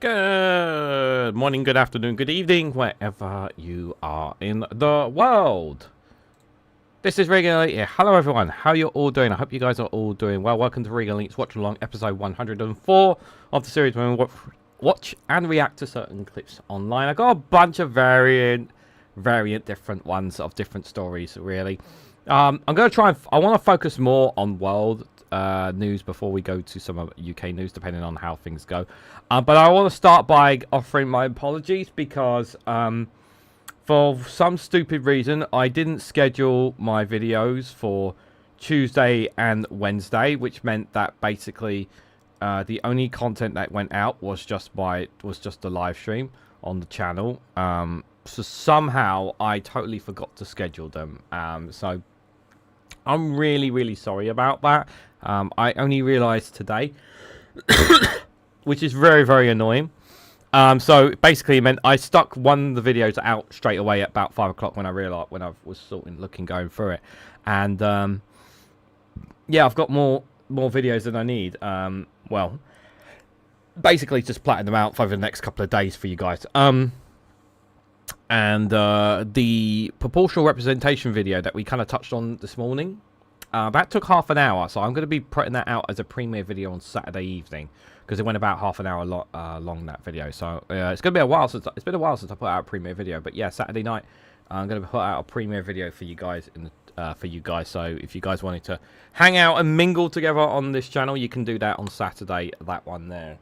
Good morning, good afternoon, good evening, wherever you are in the world. This is Reganelite here. Hello, everyone. How you all doing? I hope you guys are all doing well. Welcome to Reganelite's Watch Along, episode 104 of the series where we watch and react to certain clips online. I got a bunch of variant different ones of different stories, really. I'm going to try and... I want to focus more on world news before we go to some of UK news, depending on how things go. But I want to start by offering my apologies because for some stupid reason, I didn't schedule my videos for Tuesday and Wednesday, which meant that basically the only content that went out was just the live stream on the channel. So somehow I totally forgot to schedule them. So I'm really sorry about that. I only realized today, which is very annoying. So basically it meant I stuck one of the videos out straight away at about 5 o'clock when I realized, when I was going through it. And yeah, I've got more videos than I need. Well, basically just platting them out over the next couple of days for you guys. And the proportional representation video that we kind of touched on this morning, that took half an hour, so I'm going to be putting that out as a premiere video on Saturday evening because it went about half an hour long, that video. So it's going to be a while since I put out a premiere video, but yeah, Saturday night I'm going to put out a premiere video for you guys So if you guys wanted to hang out and mingle together on this channel, you can do that on Saturday. That one there.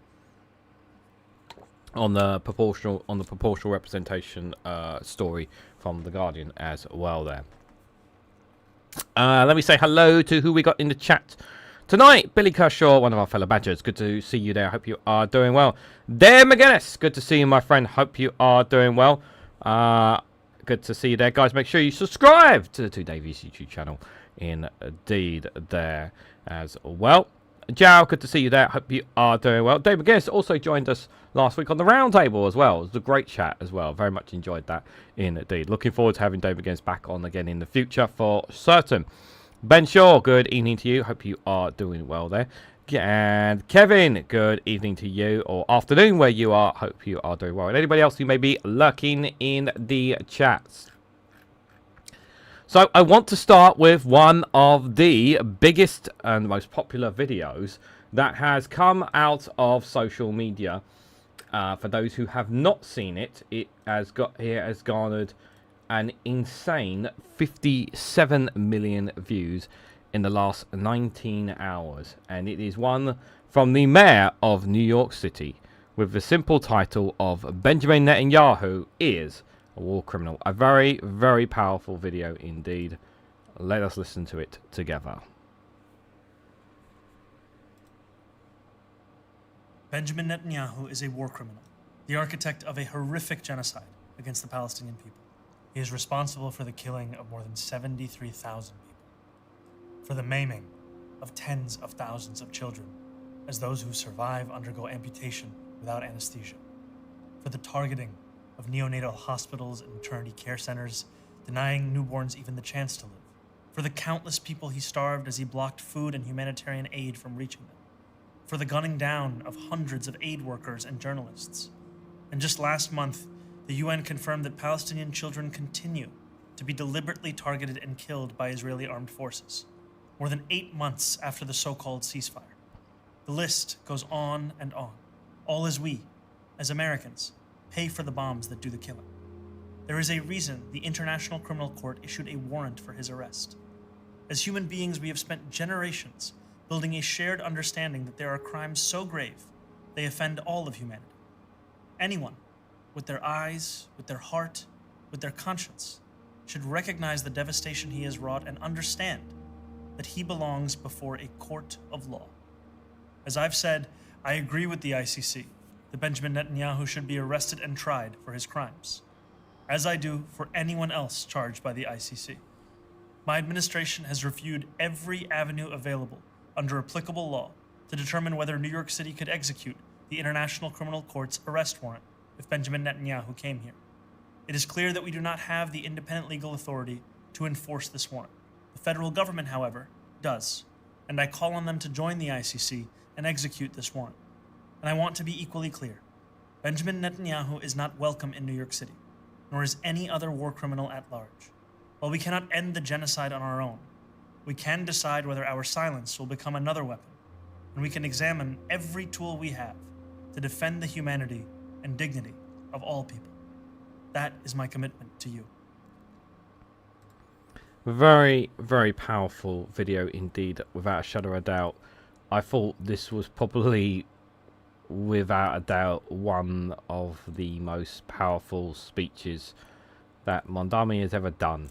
On the proportional representation story from The Guardian as well there. Let me say hello to who we got in the chat tonight. Billy Kershaw, one of our fellow badgers. Good to see you there. Hope you are doing well. Dare McGuinness, good to see you, my friend. Hope you are doing well. Good to see you there, guys. Make sure you subscribe to the Two Davies YouTube channel. Indeed, there as well. Jow, good to see you there. Hope you are doing well. Dave McGuinness also joined us last week on the roundtable as well. It was a great chat as well. Very much enjoyed that indeed. Looking forward to having Dave McGuinness back on again in the future for certain. Ben Shaw, good evening to you. Hope you are doing well there. And Kevin, good evening to you, or afternoon where you are. Hope you are doing well. And anybody else who may be lurking in the chats. So I want to start with one of the biggest and most popular videos that has come out of social media. For those who have not seen it, it has garnered an insane 57 million views in the last 19 hours. And it is one from the mayor of New York City with the simple title of Benjamin Netanyahu is a war criminal. A very powerful video indeed. Let us listen to it together. Benjamin Netanyahu is a war criminal, the architect of a horrific genocide against the Palestinian people. He is responsible for the killing of more than 73,000 people, for the maiming of tens of thousands of children, as those who survive undergo amputation without anesthesia, for the targeting of neonatal hospitals and maternity care centers, denying newborns even the chance to live, for the countless people he starved as he blocked food and humanitarian aid from reaching them, for the gunning down of hundreds of aid workers and journalists. And just last month, the UN confirmed that Palestinian children continue to be deliberately targeted and killed by Israeli armed forces, more than 8 months after the so-called ceasefire. The list goes on and on, all as we, as Americans, pay for the bombs that do the killing. There is a reason the International Criminal Court issued a warrant for his arrest. As human beings, we have spent generations building a shared understanding that there are crimes so grave they offend all of humanity. Anyone, with their eyes, with their heart, with their conscience, should recognize the devastation he has wrought and understand that he belongs before a court of law. As I've said, I agree with the ICC that Benjamin Netanyahu should be arrested and tried for his crimes, as I do for anyone else charged by the ICC. My administration has reviewed every avenue available under applicable law to determine whether New York City could execute the International Criminal Court's arrest warrant if Benjamin Netanyahu came here. It is clear that we do not have the independent legal authority to enforce this warrant. The federal government, however, does, and I call on them to join the ICC and execute this warrant. And I want to be equally clear. Benjamin Netanyahu is not welcome in New York City, nor is any other war criminal at large. While we cannot end the genocide on our own, we can decide whether our silence will become another weapon, and we can examine every tool we have to defend the humanity and dignity of all people. That is my commitment to you. Very, very powerful video indeed, without a shadow of a doubt. I thought this was probably, without a doubt, one of the most powerful speeches that Mondami has ever done,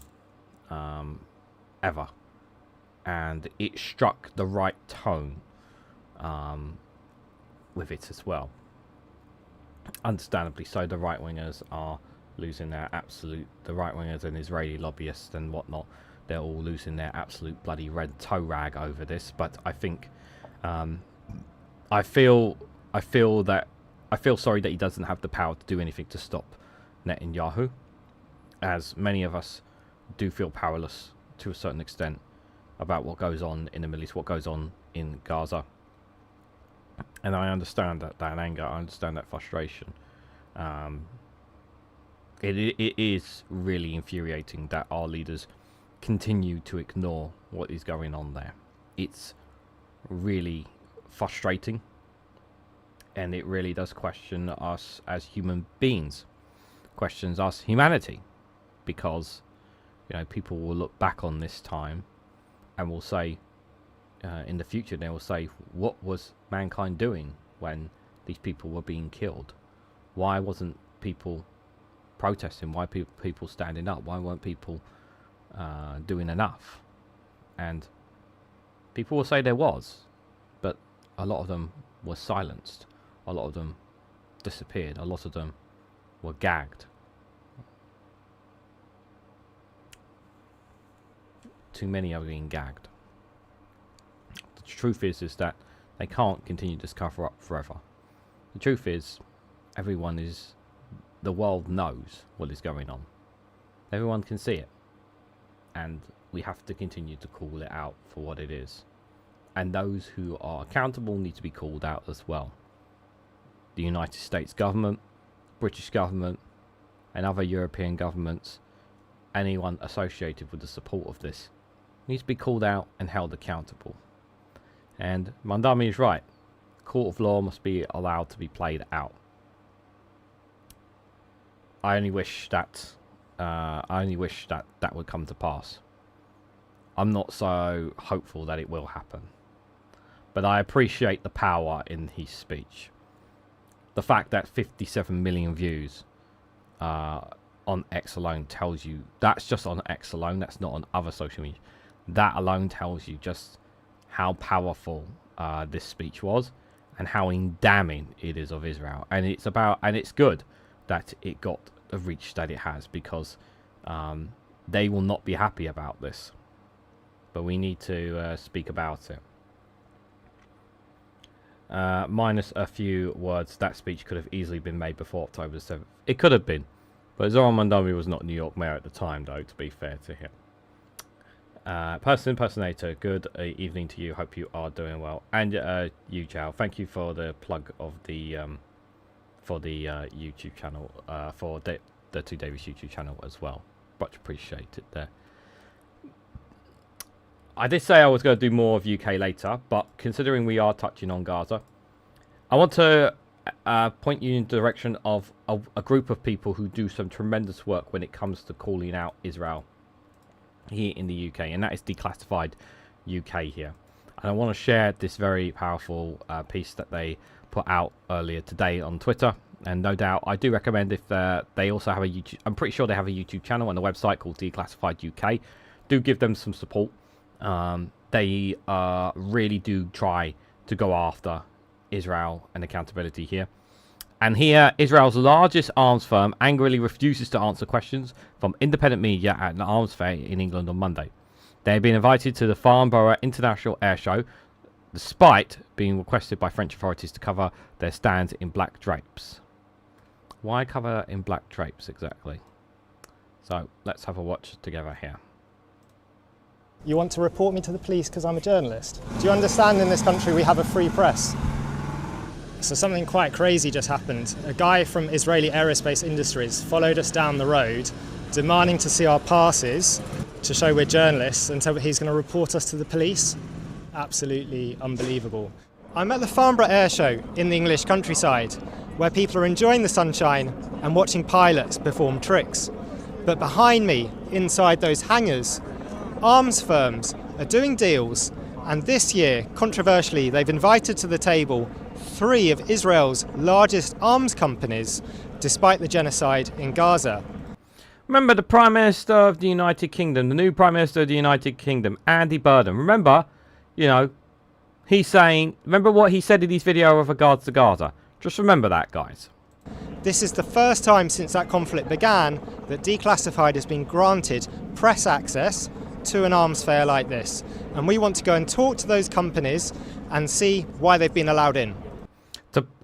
ever. And it struck the right tone with it as well. Understandably so, the right-wingers are losing their absolute, the right-wingers and Israeli lobbyists and whatnot, they're all losing their absolute bloody red toe rag over this. But I think, I feel sorry that he doesn't have the power to do anything to stop Netanyahu, as many of us do feel powerless to a certain extent about what goes on in the Middle East, what goes on in Gaza. And I understand that anger, I understand that frustration. It is really infuriating that our leaders continue to ignore what is going on there. It's really frustrating, and it really does question us as human beings, questions us humanity, because people will look back on this time and will say, in the future they will say, what was mankind doing when these people were being killed? Why wasn't people protesting? Why people standing up? Why weren't people doing enough? And people will say there was, but a lot of them were silenced, a lot of them disappeared, a lot of them were gagged. Too many are being gagged. The truth is that they can't continue this cover up forever. The truth is, the world knows what is going on. Everyone can see it. And we have to continue to call it out for what it is. And those who are accountable need to be called out as well. The United States government, British government, and other European governments, anyone associated with the support of this, needs to be called out and held accountable. And Mondami is right. Court of law must be allowed to be played out. I only wish that would come to pass. I'm not so hopeful that it will happen. But I appreciate the power in his speech. The fact that 57 million views on X alone tells you, that's just on X alone, that's not on other social media. That alone tells you just how powerful this speech was and how damning it is of Israel. And it's good that it got the reach that it has, because they will not be happy about this. But we need to speak about it. Minus a few words, that speech could have easily been made before October the 7th. It could have been. But Zoran Mondami was not New York mayor at the time, though, to be fair to him. Impersonator, good evening to you. Hope you are doing well. And you, Chow, thank you for the plug of the YouTube channel, for the Two Davies YouTube channel as well. Much appreciated there. I did say I was going to do more of UK later, but considering we are touching on Gaza, I want to point you in the direction of a group of people who do some tremendous work when it comes to calling out Israel here in the UK, and that is Declassified UK here. And I want to share this very powerful piece that they put out earlier today on Twitter. And no doubt, I do recommend, if they also have a YouTube, I'm pretty sure they have a YouTube channel and a website called Declassified UK. Do give them some support. They really do try to go after Israel and accountability here. And here, Israel's largest arms firm angrily refuses to answer questions from independent media at an arms fair in England on Monday. They have been invited to the Farnborough International Air Show, despite being requested by French authorities to cover their stands in black drapes. Why cover in black drapes exactly? So let's have a watch together here. You want to report me to the police because I'm a journalist? Do you understand in this country we have a free press? So something quite crazy just happened. A guy from Israeli Aerospace Industries followed us down the road, demanding to see our passes to show we're journalists, and so he's going to report us to the police. Absolutely unbelievable. I'm at the Farnborough Air Show in the English countryside, where people are enjoying the sunshine and watching pilots perform tricks. But behind me, inside those hangars, arms firms are doing deals, and this year, controversially, they've invited to the table 3 of Israel's largest arms companies, despite the genocide in Gaza. Remember the Prime Minister of the United Kingdom, the new Prime Minister of the United Kingdom, Andy Burnham. Remember, you know, he's saying, remember what he said in his video with regards to Gaza? Just remember that, guys. This is the first time since that conflict began that Declassified has been granted press access to an arms fair like this. And we want to go and talk to those companies and see why they've been allowed in.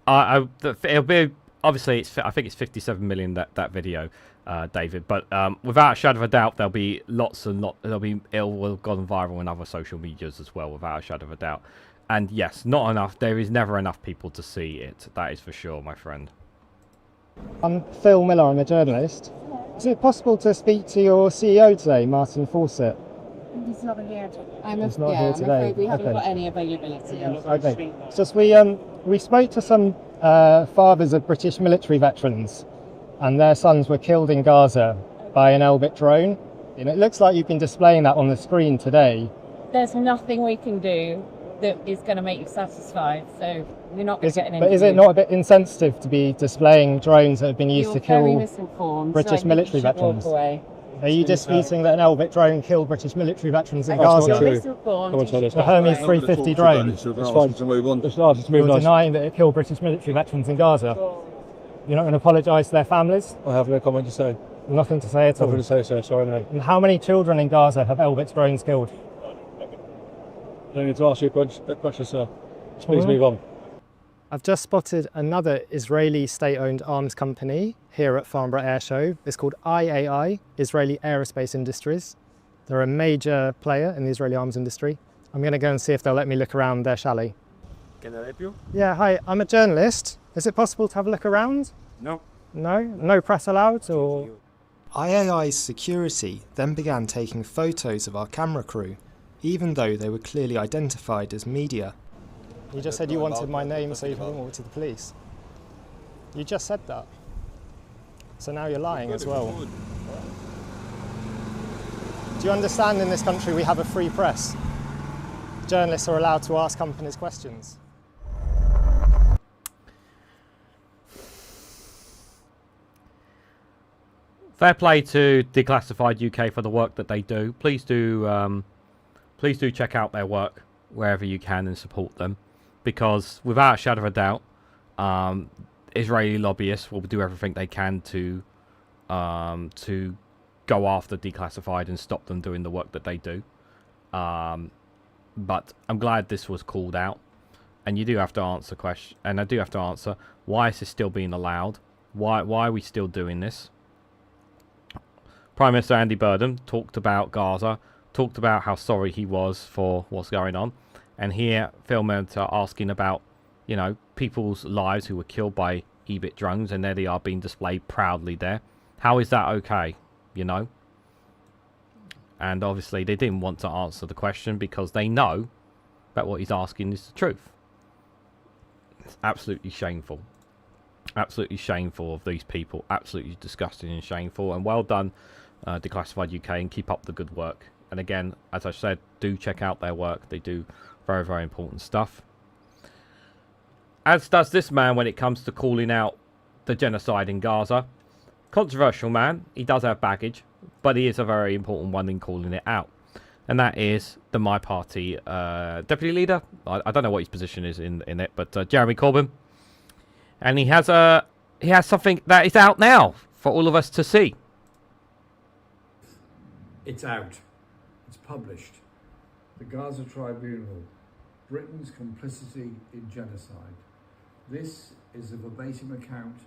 It'll be, obviously, I think it's 57 million, that video, David. But without a shadow of a doubt, there'll be it will have gone viral on other social medias as well, without a shadow of a doubt. And yes, not enough. There is never enough people to see it. That is for sure, my friend. I'm Phil Miller, I'm a journalist. Is it possible to speak to your CEO today, Martin Fawcett? He's not here. He's not here today. I'm afraid we haven't Okay. got any availability. Okay. It's just we spoke to some fathers of British military veterans, and their sons were killed in Gaza by an Elbit drone. And it looks like you've been displaying that on the screen today. There's nothing we can do that is going to make you satisfied, so you're not going to get an interview. But is it not a bit insensitive to be displaying drones that have been used to very kill misinformed, British so I think military you should veterans? walk away. Are you disputing that an Elbit drone killed British military veterans in You're Gaza? misinformed. The Hermes 350 drone. It's fine to move on. You're denying that it killed British military veterans in Gaza. You're not going to apologise to their families? I have no comment to say. Nothing to say at all. Nothing to say, sir. Sorry, no. And how many children in Gaza have Elbit drones killed? I don't need to ask you a question, sir. Please move on. I've just spotted another Israeli state-owned arms company here at Farnborough Air Show. It's called IAI, Israeli Aerospace Industries. They're a major player in the Israeli arms industry. I'm going to go and see if they'll let me look around their chalet. Can I help you? Yeah, hi, I'm a journalist. Is it possible to have a look around? No. No? No press allowed, or...? IAI's security then began taking photos of our camera crew, even though they were clearly identified as media. You just said you wanted my name so you can report me to the police. You just said that. So now you're lying as well. Do you understand in this country we have a free press? Journalists are allowed to ask companies questions. Fair play to Declassified UK for the work that they do. Please do check out their work wherever you can and support them, because without a shadow of a doubt, Israeli lobbyists will do everything they can to go after Declassified and stop them doing the work that they do. But I'm glad this was called out, and you do have to answer question, and I do have to answer, why is this still being allowed? Why are we still doing this? Prime Minister Andy Burnham talked about Gaza, talked about how sorry he was for what's going on, and here Phil Mentor asking about, you know, people's lives who were killed by Elbit drones, and there they are being displayed proudly there. How is that okay, you know? And obviously they didn't want to answer the question because they know that what he's asking is the truth. It's absolutely shameful. Absolutely shameful of these people. Absolutely disgusting and shameful. And well done, Declassified UK, and keep up the good work. And again, as I said, do check out their work. They do very, very important stuff. As does this man when it comes to calling out the genocide in Gaza. Controversial man. He does have baggage, but he is a very important one in calling it out. And that is the My Party deputy leader. I don't know what his position is in it, but Jeremy Corbyn. And he has something that is out now for all of us to see. It's out. It's published. The Gaza Tribunal, Britain's complicity in genocide. This is a verbatim account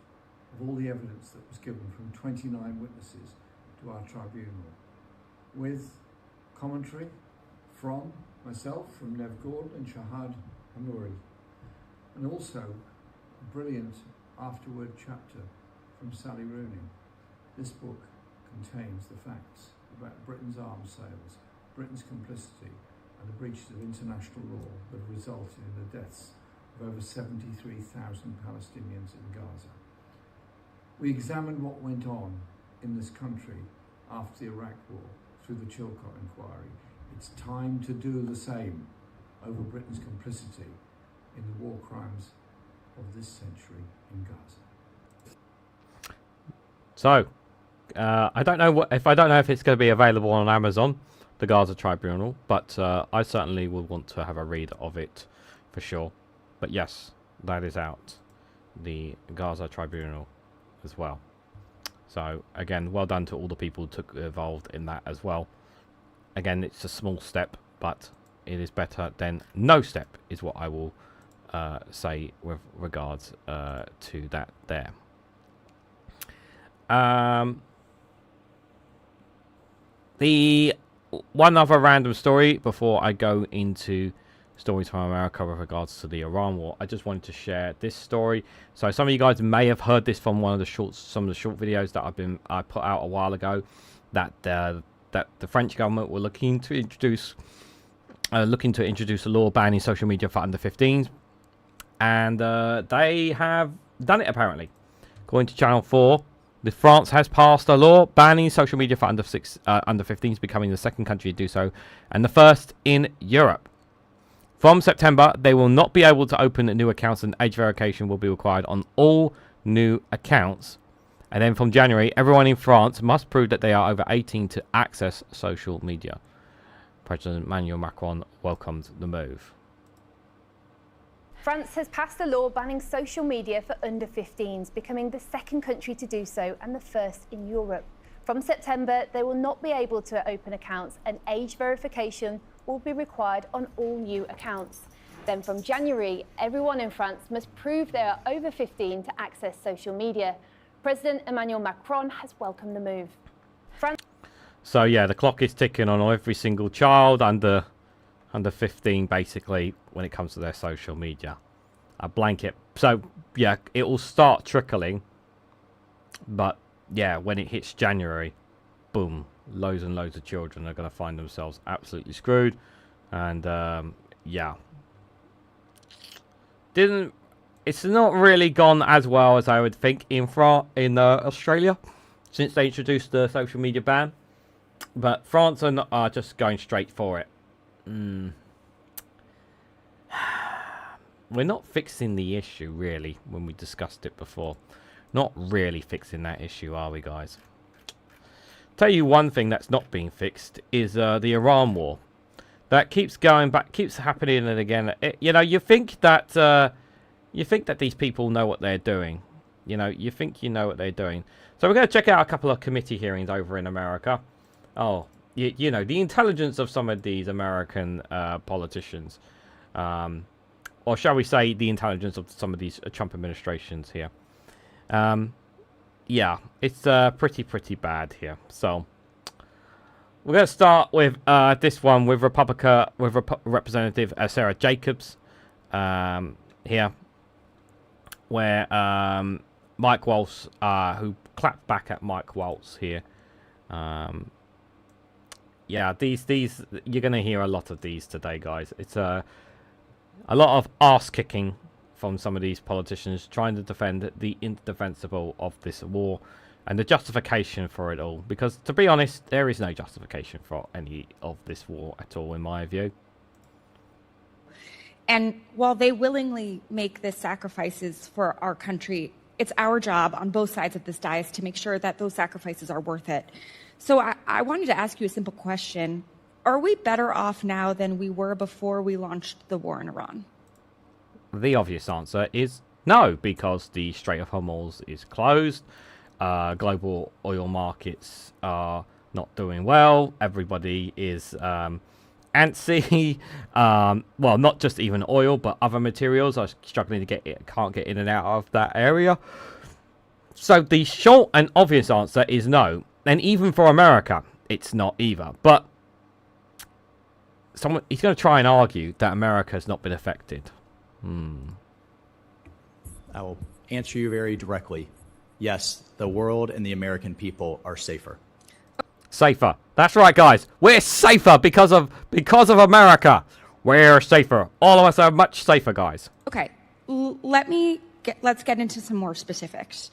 of all the evidence that was given from 29 witnesses to our tribunal, with commentary from myself, from Nev Gordon and Shahad Hamouri, and also a brilliant afterword chapter from Sally Rooney. This book contains the facts about Britain's arms sales, Britain's complicity and the breaches of international law that have resulted in the deaths of over 73,000 Palestinians in Gaza. We examined what went on in this country after the Iraq War through the Chilcot inquiry. It's time to do the same over Britain's complicity in the war crimes of this century in Gaza. So, I don't know if it's going to be available on Amazon, the Gaza Tribunal, but I certainly will want to have a read of it for sure. But yes, that is out, the Gaza Tribunal as well. So again, well done to all the people who took involved in that as well. Again, it's a small step, but it is better than no step, is what I will say with regards to that there. The one other random story before I go into stories from America with regards to the Iran war, I just wanted to share this story. So some of you guys may have heard this from some of the short videos that I put out a while ago, that the French government were looking to introduce a law banning social media for under 15s, and they have done it apparently. According to Channel 4, France has passed a law banning social media for under 15s, becoming the second country to do so and the first in Europe. From September, they will not be able to open new accounts, and age verification will be required on all new accounts. And then from January, everyone in France must prove that they are over 18 to access social media. President Emmanuel Macron welcomed the move. France has passed a law banning social media for under 15s, becoming the second country to do so and the first in Europe. From September, they will not be able to open accounts, and age verification will be required on all new accounts. Then from January, everyone in France must prove they are over 15 to access social media. President Emmanuel Macron has welcomed the move. So yeah, the clock is ticking on every single child under 15, basically, when it comes to their social media. A blanket. So yeah, it will start trickling, but yeah, when it hits January, boom, loads and loads of children are going to find themselves absolutely screwed. And yeah, it's not really gone as well as I would think in Australia since they introduced the social media ban. But France are just going straight for it. We're not fixing the issue, really, when we discussed it before. Not really fixing that issue, are we, guys? Tell you one thing that's not being fixed is the Iran war. That keeps going back, keeps happening and again. You know, you think that these people know what they're doing. You know, you think you know what they're doing. So we're going to check out a couple of committee hearings over in America. Oh, you know, the intelligence of some of these American politicians. Or shall we say the intelligence of some of these Trump administrations here. Yeah, it's pretty bad here. So we're going to start with this one with Representative Sarah Jacobs here, where Mike Waltz, who clapped back at Mike Waltz here. Yeah, these you're going to hear a lot of these today, guys. It's a lot of arse kicking from some of these politicians trying to defend the indefensible of this war and the justification for it all. Because, to be honest, there is no justification for any of this war at all, in my view. And while they willingly make the sacrifices for our country, it's our job on both sides of this dais to make sure that those sacrifices are worth it. So I wanted to ask you a simple question. Are we better off now than we were before we launched the war in Iran? The obvious answer is no, because the Strait of Hormuz is closed. Global oil markets are not doing well. Everybody is antsy. Well, not just even oil, but other materials are struggling to can't get in and out of that area. So the short and obvious answer is no. And even for America, it's not either. But he's going to try and argue that America has not been affected. I will answer you very directly. Yes, the world and the American people are safer. Safer. That's right, guys. We're safer because of America. We're safer. All of us are much safer, guys. Okay, let's get into some more specifics.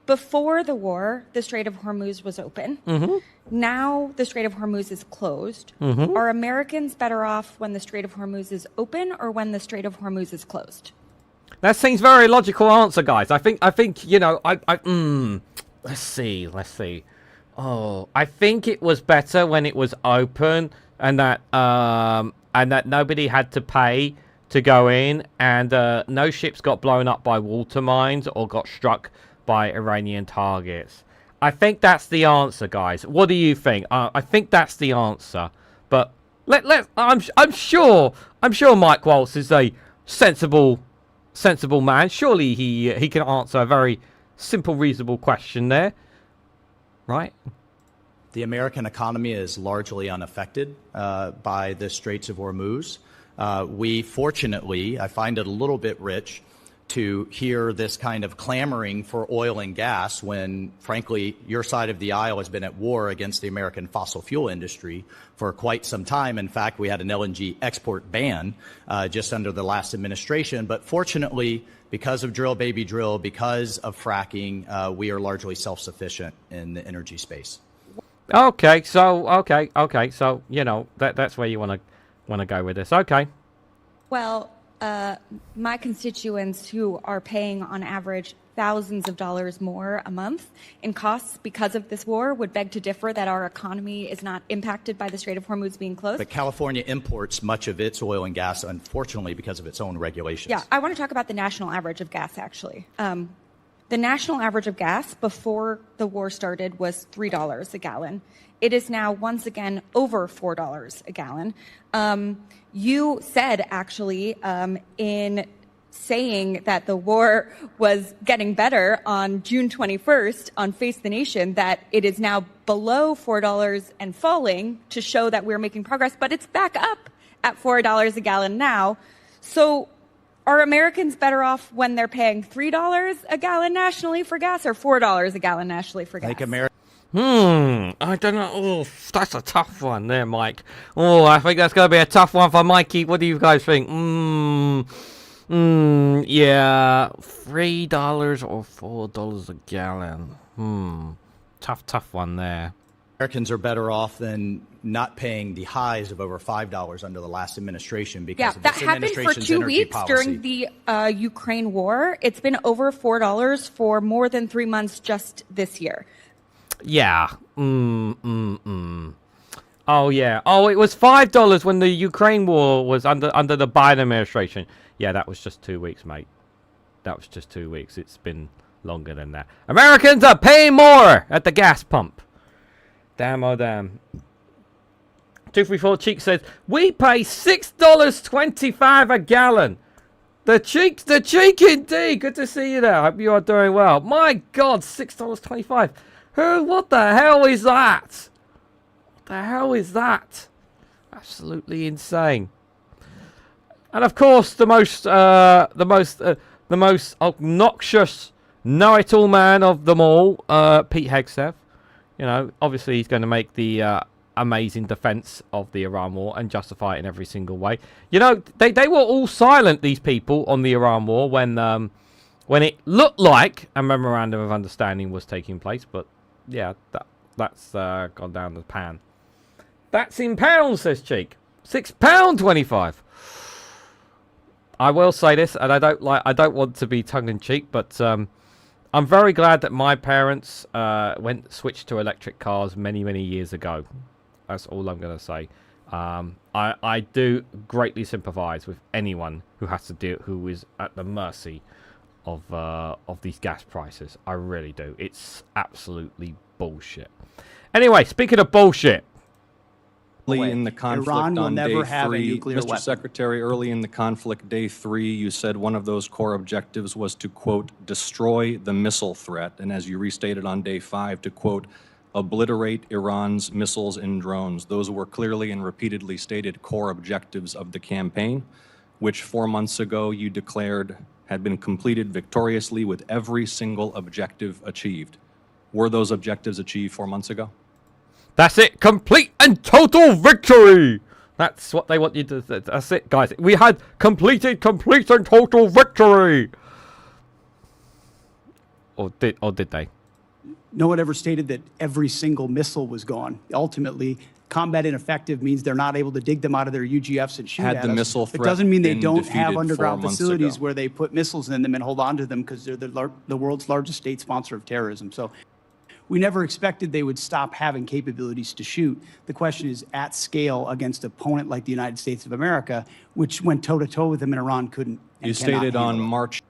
Before the war, the Strait of Hormuz was open. Now the Strait of Hormuz is closed. Are Americans better off when the Strait of Hormuz is open or when the Strait of Hormuz is closed? That seems very logical answer, guys. I think let's see. Oh, I think it was better when it was open and that nobody had to pay to go in, and no ships got blown up by water mines or got struck by Iranian targets. I think that's the answer, guys. What do you think? I think that's the answer. But I'm sure Mike Waltz is a sensible man. Surely he can answer a very simple, reasonable question there, right? The American economy is largely unaffected by the Straits of Hormuz. We fortunately, I find it a little bit rich to hear this kind of clamoring for oil and gas when, frankly, your side of the aisle has been at war against the American fossil fuel industry for quite some time. In fact, we had an LNG export ban just under the last administration. But fortunately, because of drill, baby drill, because of fracking, we are largely self-sufficient in the energy space. Okay, so that's where you want to go with this. Okay. Well, my constituents who are paying on average thousands of dollars more a month in costs because of this war would beg to differ that our economy is not impacted by the Strait of Hormuz being closed. But California imports much of its oil and gas, unfortunately, because of its own regulations. Yeah, I want to talk about the national average of gas, actually. The national average of gas before the war started was $3 a gallon. It is now once again over $4 a gallon. You said, actually, in saying that the war was getting better on June 21st on Face the Nation, that it is now below $4 and falling to show that we're making progress, but it's back up at $4 a gallon now. So are Americans better off when they're paying $3 a gallon nationally for gas or $4 a gallon nationally for gas? I don't know. Oh, that's a tough one there, Mike. Oh, I think that's going to be a tough one for Mikey. What do you guys think? Yeah, $3 or $4 a gallon. Tough one there. Americans are better off than not paying the highs of over $5 under the last administration because of that this happened for administration's 2 energy weeks policy. during the Ukraine war. It's been over $4 for more than 3 months just this year. Yeah. Oh, yeah. Oh, it was $5 when the Ukraine war was under the Biden administration. Yeah, that was just 2 weeks, mate. That was just 2 weeks. It's been longer than that. Americans are paying more at the gas pump. Damn, oh damn. 234 Cheek says, we pay $6.25 a gallon. The cheek indeed. Good to see you there. Hope you are doing well. My God, $6.25. What the hell is that? What the hell is that? Absolutely insane. And of course, the most obnoxious know-it-all man of them all, Pete Hegseth. You know, obviously he's going to make the amazing defense of the Iran war and justify it in every single way. You know, they were all silent, these people, on the Iran war when it looked like a memorandum of understanding was taking place, but yeah, that's gone down the pan. That's in pounds, says Cheek. £6.25. I will say this, and I don't want to be tongue-in-cheek, but I'm very glad that my parents switched to electric cars many years ago. That's all I'm going to say. I do greatly sympathise with anyone who is at the mercy of these gas prices. I really do. It's absolutely bullshit. Anyway, speaking of bullshit. Early in the conflict Iran will on never day have a 3, nuclear Mr. weapon. Secretary, early in the conflict, day 3, you said one of those core objectives was to, quote, destroy the missile threat. And as you restated on day 5, to, quote, obliterate Iran's missiles and drones. Those were clearly and repeatedly stated core objectives of the campaign, which 4 months ago you declared had been completed victoriously with every single objective achieved. Were those objectives achieved 4 months ago? That's it. Complete and total victory. That's what they want you to. That's it, guys. We had completed complete and total victory. Or did they? No one ever stated that every single missile was gone. Ultimately, combat ineffective means they're not able to dig them out of their UGFs and shoot Had at the us. missile It threat doesn't mean they been don't have defeated underground 4 months facilities ago? where they put missiles in them and hold on to them because they're the world's largest state sponsor of terrorism. So we never expected they would stop having capabilities to shoot. The question is at scale against an opponent like the United States of America, which went toe-to-toe with them and Iran couldn't. You stated on handle it. March.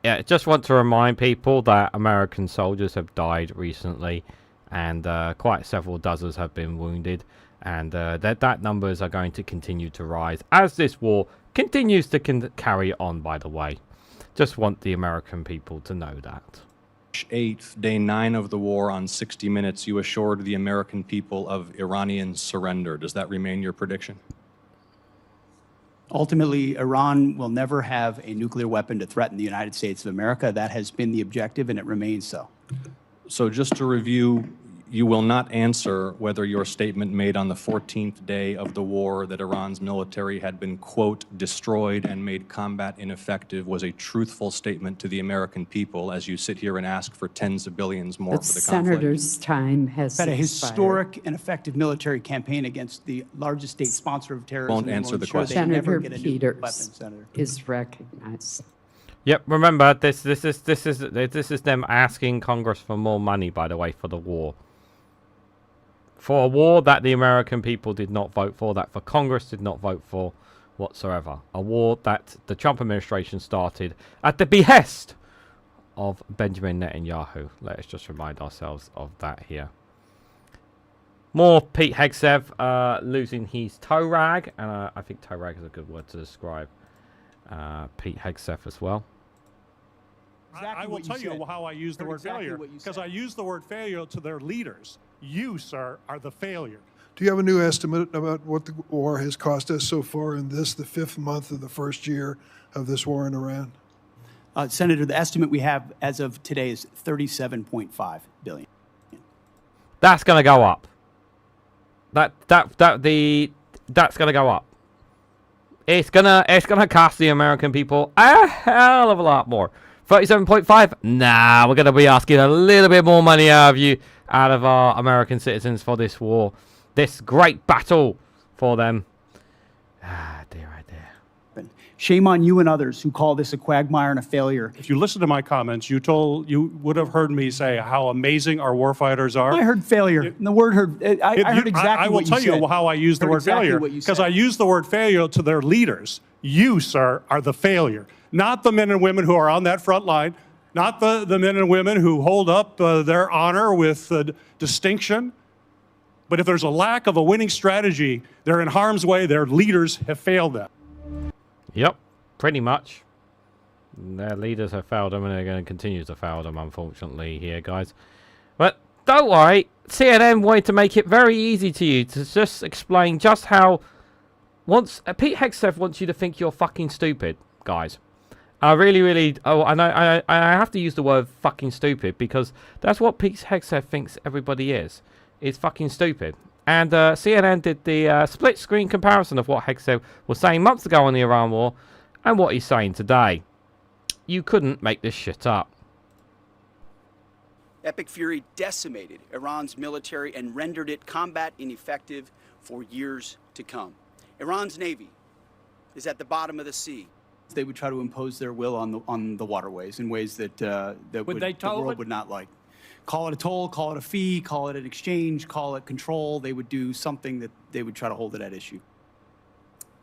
Yeah, just want to remind people that American soldiers have died recently, and quite several dozens have been wounded, and that numbers are going to continue to rise as this war continues to carry on, by the way. Just want the American people to know that. 8th, day 9 of the war, on 60 Minutes, you assured the American people of Iranian surrender. Does that remain your prediction? Ultimately, Iran will never have a nuclear weapon to threaten the United States of America. That has been the objective, and it remains so. So just to review, you will not answer whether your statement made on the 14th day of the war that Iran's military had been, quote, destroyed and made combat ineffective was a truthful statement to the American people as you sit here and ask for tens of billions more for the conflict. Senator's time has Had a expired. historic and effective military campaign against the largest state sponsor of terrorism. Won't and answer will the ensure they question. never Senator get a nuclear weapon, Peters Senator. is recognized. Yep, remember this is them asking Congress for more money, by the way, for the war. For a war that the American people did not vote for, that the Congress did not vote for whatsoever. A war that the Trump administration started at the behest of Benjamin Netanyahu. Let us just remind ourselves of that here. More Pete Hegseth losing his toe rag, and I think toe rag is a good word to describe Pete Hegseth as well. I will tell you how I use the word failure, because I use the word failure to their leaders. You, sir, are the failure. Do you have a new estimate about what the war has cost us so far in this, the 5th month of the first year of this war in Iran? Senator, the estimate we have as of today is $37.5 billion. That's going to go up. That's going to go up. It's gonna cost the American people a hell of a lot more. 37.5? Nah, we're going to be asking a little bit more money out of our American citizens for this war. This great battle for them. Ah, dear, oh dear. Shame on you and others who call this a quagmire and a failure. If you listen to my comments, you would have heard me say how amazing our warfighters are. I heard failure. And the word heard, I heard exactly what you said. I will tell you how I use the word failure, because I use the word failure to their leaders. You, sir, are the failure. Not the men and women who are on that front line, not the men and women who hold up their honor with distinction. But if there's a lack of a winning strategy, they're in harm's way. Their leaders have failed them. Yep, pretty much. Their leaders have failed them, and they're going to continue to fail them, unfortunately, here, guys. But don't worry, CNN wanted to make it very easy to you to just explain just how... Pete Hegseth wants you to think you're fucking stupid, guys. I really... Oh, I know. I have to use the word fucking stupid because that's what Pete Hegseth thinks everybody is. It's fucking stupid. And CNN did the split-screen comparison of what Hegseth was saying months ago on the Iran war and what he's saying today. You couldn't make this shit up. Epic fury decimated Iran's military and rendered it combat ineffective for years to come. Iran's navy is at the bottom of the sea. They would try to impose their will on the waterways in ways that the world would not like. Call it a toll, call it a fee, call it an exchange, call it control. They would do something that they would try to hold it at issue.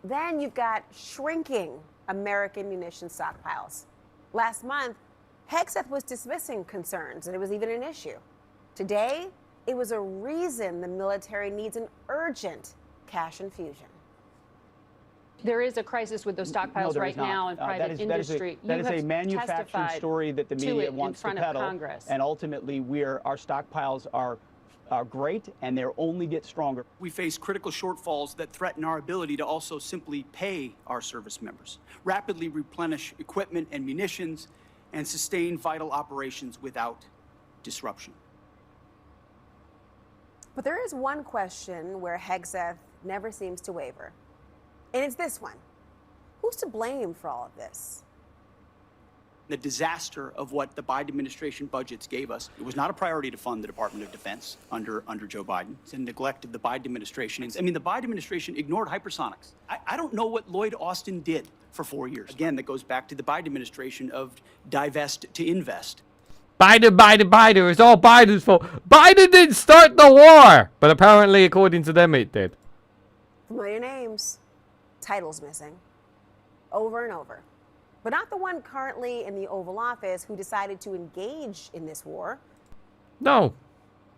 Then you've got shrinking American munition stockpiles. Last month, Hegseth was dismissing concerns, and it was even an issue. Today, it was a reason the military needs an urgent cash infusion. There is a crisis with those stockpiles right now in private industry. That is a manufactured story that the media wants to peddle. Congress. And ultimately, our stockpiles are great, and they'll only get stronger. We face critical shortfalls that threaten our ability to also simply pay our service members, rapidly replenish equipment and munitions, and sustain vital operations without disruption. But there is one question where Hegseth never seems to waver. And it's this one. Who's to blame for all of this? The disaster of what the Biden administration budgets gave us. It was not a priority to fund the Department of Defense under Joe Biden. It's a neglect of the Biden administration. I mean, the Biden administration ignored hypersonics. I don't know what Lloyd Austin did for 4 years. Again, that goes back to the Biden administration of divest to invest. Biden. It's all Biden's fault. Biden didn't start the war. But apparently, according to them, it did. Familiar names. Titles missing. Over and over. But not the one currently in the Oval Office who decided to engage in this war. No.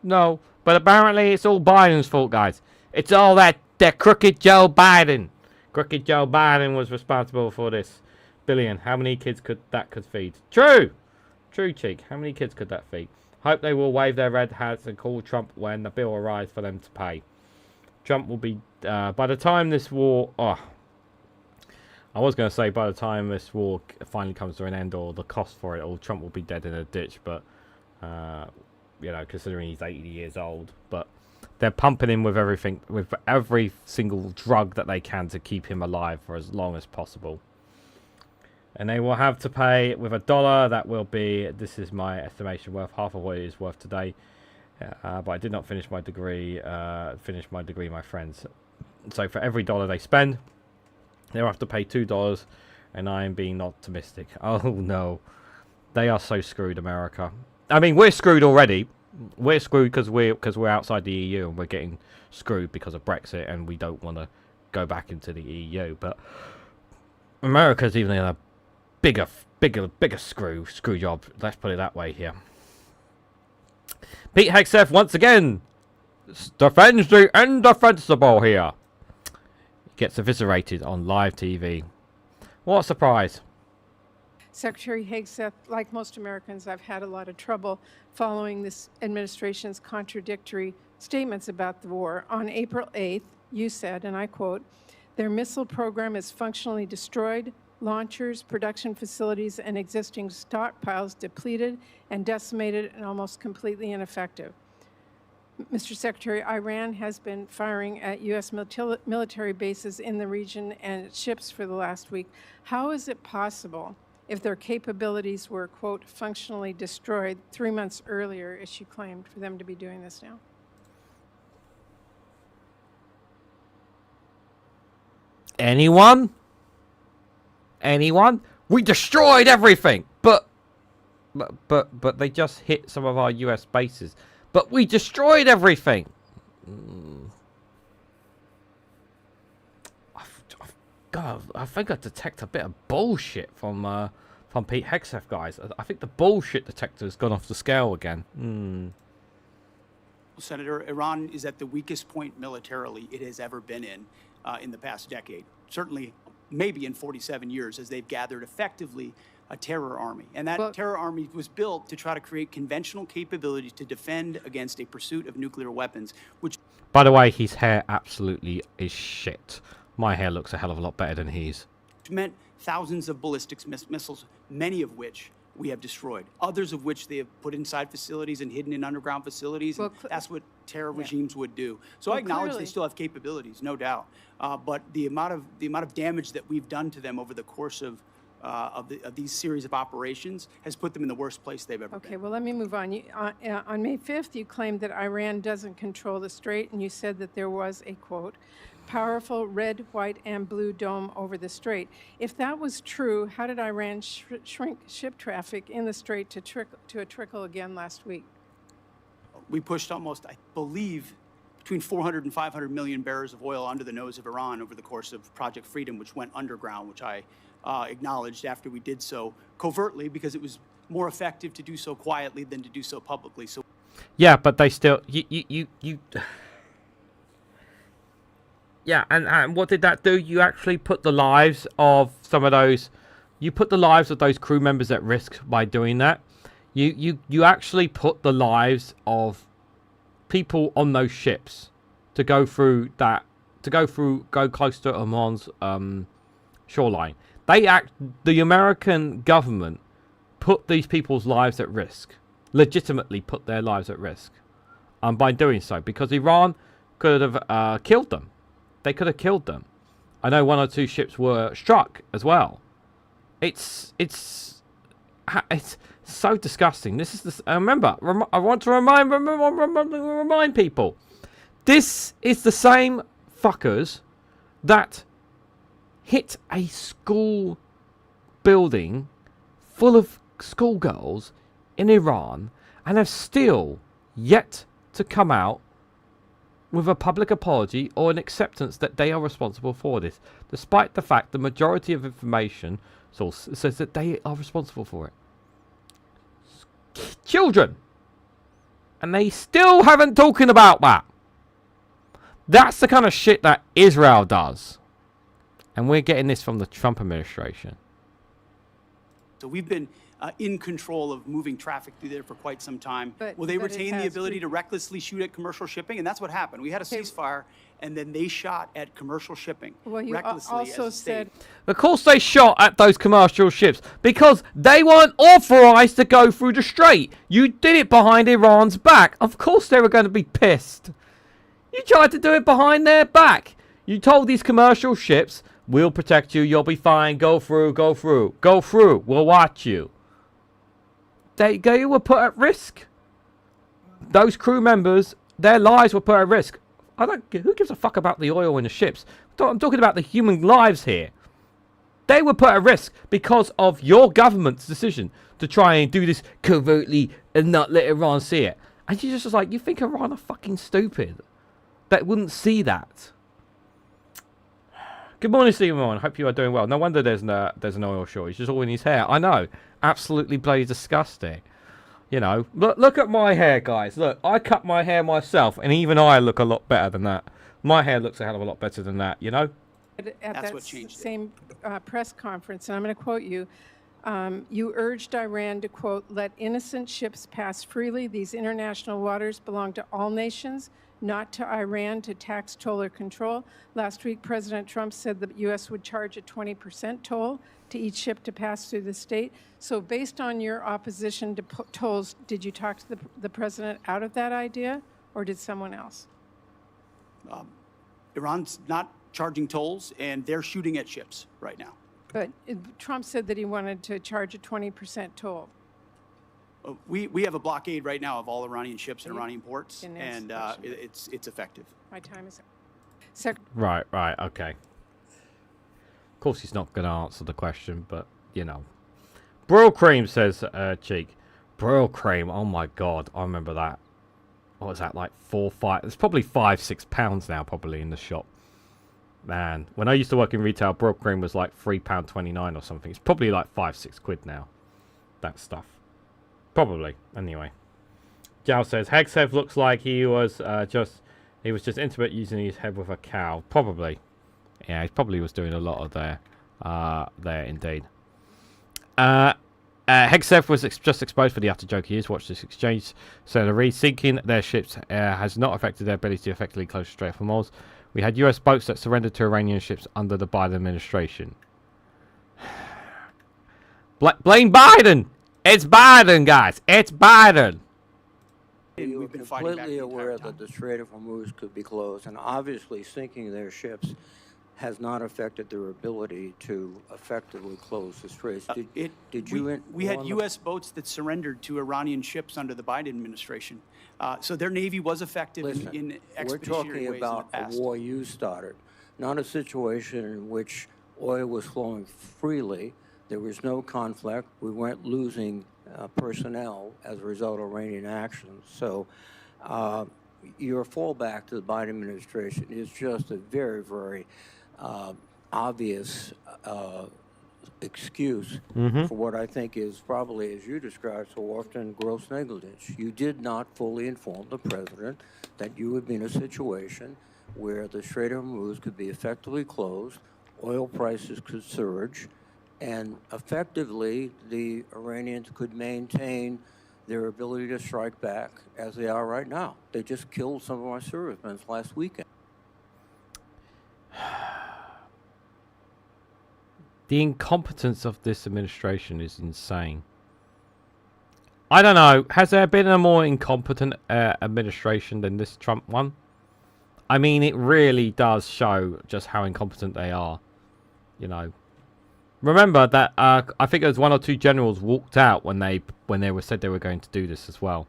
But apparently, it's all Biden's fault, guys. It's all that crooked Joe Biden. Crooked Joe Biden was responsible for this billion. How many kids could feed? True, Cheek. How many kids could that feed? Hope they will wave their red hats and call Trump when the bill arrives for them to pay. Trump will be, by the time this war... I was going to say by the time this war finally comes to an end, or the cost for it all, Trump will be dead in a ditch. But, you know, considering he's 80 years old. But they're pumping him with everything, with every single drug that they can to keep him alive for as long as possible. And they will have to pay with $1. That will be, this is my estimation, worth half of what it is worth today. But I did not finish my degree, my friends. So for every $1 they spend, they'll have to pay $2, and I am being optimistic. Oh no, they are so screwed, America. I mean, we're screwed already. We're screwed because we're outside the EU, and we're getting screwed because of Brexit, and we don't want to go back into the EU. But America's even in a bigger screw job. Let's put it that way here. Pete Hegseth once again defends the indefensible here. Gets eviscerated on live TV. What a surprise. Secretary Hegseth, like most Americans, I've had a lot of trouble following this administration's contradictory statements about the war. On April 8th, you said, and I quote, "Their missile program is functionally destroyed, launchers, production facilities, and existing stockpiles depleted and decimated and almost completely ineffective." Mr. Secretary, Iran has been firing at U.S. military bases in the region and its ships for the last week. How is it possible, if their capabilities were, quote, functionally destroyed 3 months earlier, as she claimed, for them to be doing this now? Anyone? We destroyed everything, but they just hit some of our U.S. bases. But we destroyed everything. God, I think I detect a bit of bullshit from Pete Hegseth, guys. I think the bullshit detector's gone off the scale again. Senator, Iran is at the weakest point militarily it has ever been in the past decade. Certainly, maybe in 47 years, as they've gathered effectively a terror army. And that terror army was built to try to create conventional capabilities to defend against a pursuit of nuclear weapons, which... By the way, his hair absolutely is shit. My hair looks a hell of a lot better than his. meant thousands of ballistic missiles, many of which we have destroyed, others of which they have put inside facilities and hidden in underground facilities. And that's what terror regimes would do. So I acknowledge they still have capabilities, no doubt. But the amount of damage that we've done to them over the course of these series of operations has put them in the worst place they've ever been. Okay, well, let me move on. On May 5th, you claimed that Iran doesn't control the strait, and you said that there was a, quote, powerful red, white, and blue dome over the strait. If that was true, how did Iran shrink ship traffic in the strait to a trickle again last week? We pushed almost, I believe, between 400 and 500 million barrels of oil under the nose of Iran over the course of Project Freedom, which went underground, which I acknowledged after we did so covertly because it was more effective to do so quietly than to do so publicly. So, yeah, but they still yeah, and what did that do? You actually put the lives of some of those, you put the lives of those crew members at risk by doing that. You actually put the lives of people on those ships to go through that, go close to Oman's shoreline. The American government put these people's lives at risk, legitimately put their lives at risk, by doing so, because Iran could have killed them. They could have killed them. I know 1 or 2 ships were struck as well. It's so disgusting. This is the. I want to remind people. This is the same fuckers that hit a school building full of schoolgirls in Iran and have still yet to come out with a public apology or an acceptance that they are responsible for this, despite the fact the majority of information source says that they are responsible for it. Children. And they still haven't talking about that. That's the kind of shit that Israel does. And we're getting this from the Trump administration. So we've been in control of moving traffic through there for quite some time. Will they retain the ability to recklessly shoot at commercial shipping? And that's what happened. We had a ceasefire, and then they shot at commercial shipping recklessly. Also said, of course they shot at those commercial ships because they weren't authorized to go through the strait. You did it behind Iran's back. Of course they were going to be pissed. You tried to do it behind their back. You told these commercial ships, we'll protect you, you'll be fine, go through, go through, go through, we'll watch you. They were put at risk. Those crew members, their lives were put at risk. Who gives a fuck about the oil in the ships? I'm talking about the human lives here. They were put at risk because of your government's decision to try and do this covertly and not let Iran see it. And you're just like, you think Iran are fucking stupid? That wouldn't see that. Good morning, Stephen. Hope you are doing well. No wonder there's an oil shortage. It's all in his hair. I know. Absolutely bloody disgusting. You know, look at my hair, guys. Look, I cut my hair myself, and even I look a lot better than that. My hair looks a hell of a lot better than that, you know? At that same press conference, and I'm going to quote you, you urged Iran to, quote, let innocent ships pass freely. These international waters belong to all nations, not to Iran to tax, toll, or control. Last week, President Trump said the U.S. would charge a 20% toll to each ship to pass through the state. So based on your opposition to tolls, did you talk to the president out of that idea, or did someone else? Iran's not charging tolls, and they're shooting at ships right now. But Trump said that he wanted to charge a 20% toll. We have a blockade right now of all Iranian ships and Iranian ports, and it's effective. My time is up. Right, okay. Of course he's not going to answer the question, but, you know. Broil cream, says Cheek. Broil cream, oh my god, I remember that. What was that, like 4, 5? It's probably £5-6 now, probably, in the shop. Man, when I used to work in retail, broil cream was like £3.29 or something. It's probably like 5-6 quid now. That stuff. Probably. Anyway. Jao says, Hegsev looks like he was just intimate using his head with a cow. Probably. Yeah, he probably was doing a lot of there indeed. Hegsev was just exposed for the utter joke he is. Watch this exchange. Senator sinking their ships has not affected their ability to effectively close the Strait of Hormuz. We had US boats that surrendered to Iranian ships under the Biden administration. Blame Biden! It's Biden, guys! It's Biden! You were completely aware that the Strait of Hormuz could be closed, and obviously sinking their ships has not affected their ability to effectively close the straits. We had U.S. boats that surrendered to Iranian ships under the Biden administration. So their Navy was effective in expeditionary ways in the past. We're talking about a war you started, not a situation in which oil was flowing freely. There was no conflict. We weren't losing personnel as a result of Iranian actions. So your fallback to the Biden administration is just a very, very obvious excuse for what I think is probably, as you described so often, gross negligence. You did not fully inform the president that you would be in a situation where the Strait of Hormuz could be effectively closed, oil prices could surge, and effectively the Iranians could maintain their ability to strike back as they are right now. They just killed some of our servicemen last weekend. The incompetence of this administration is insane. I don't know. Has there been a more incompetent administration than this Trump one? I mean, it really does show just how incompetent they are. You know. Remember that I think there was 1 or 2 generals walked out when they were said they were going to do this as well.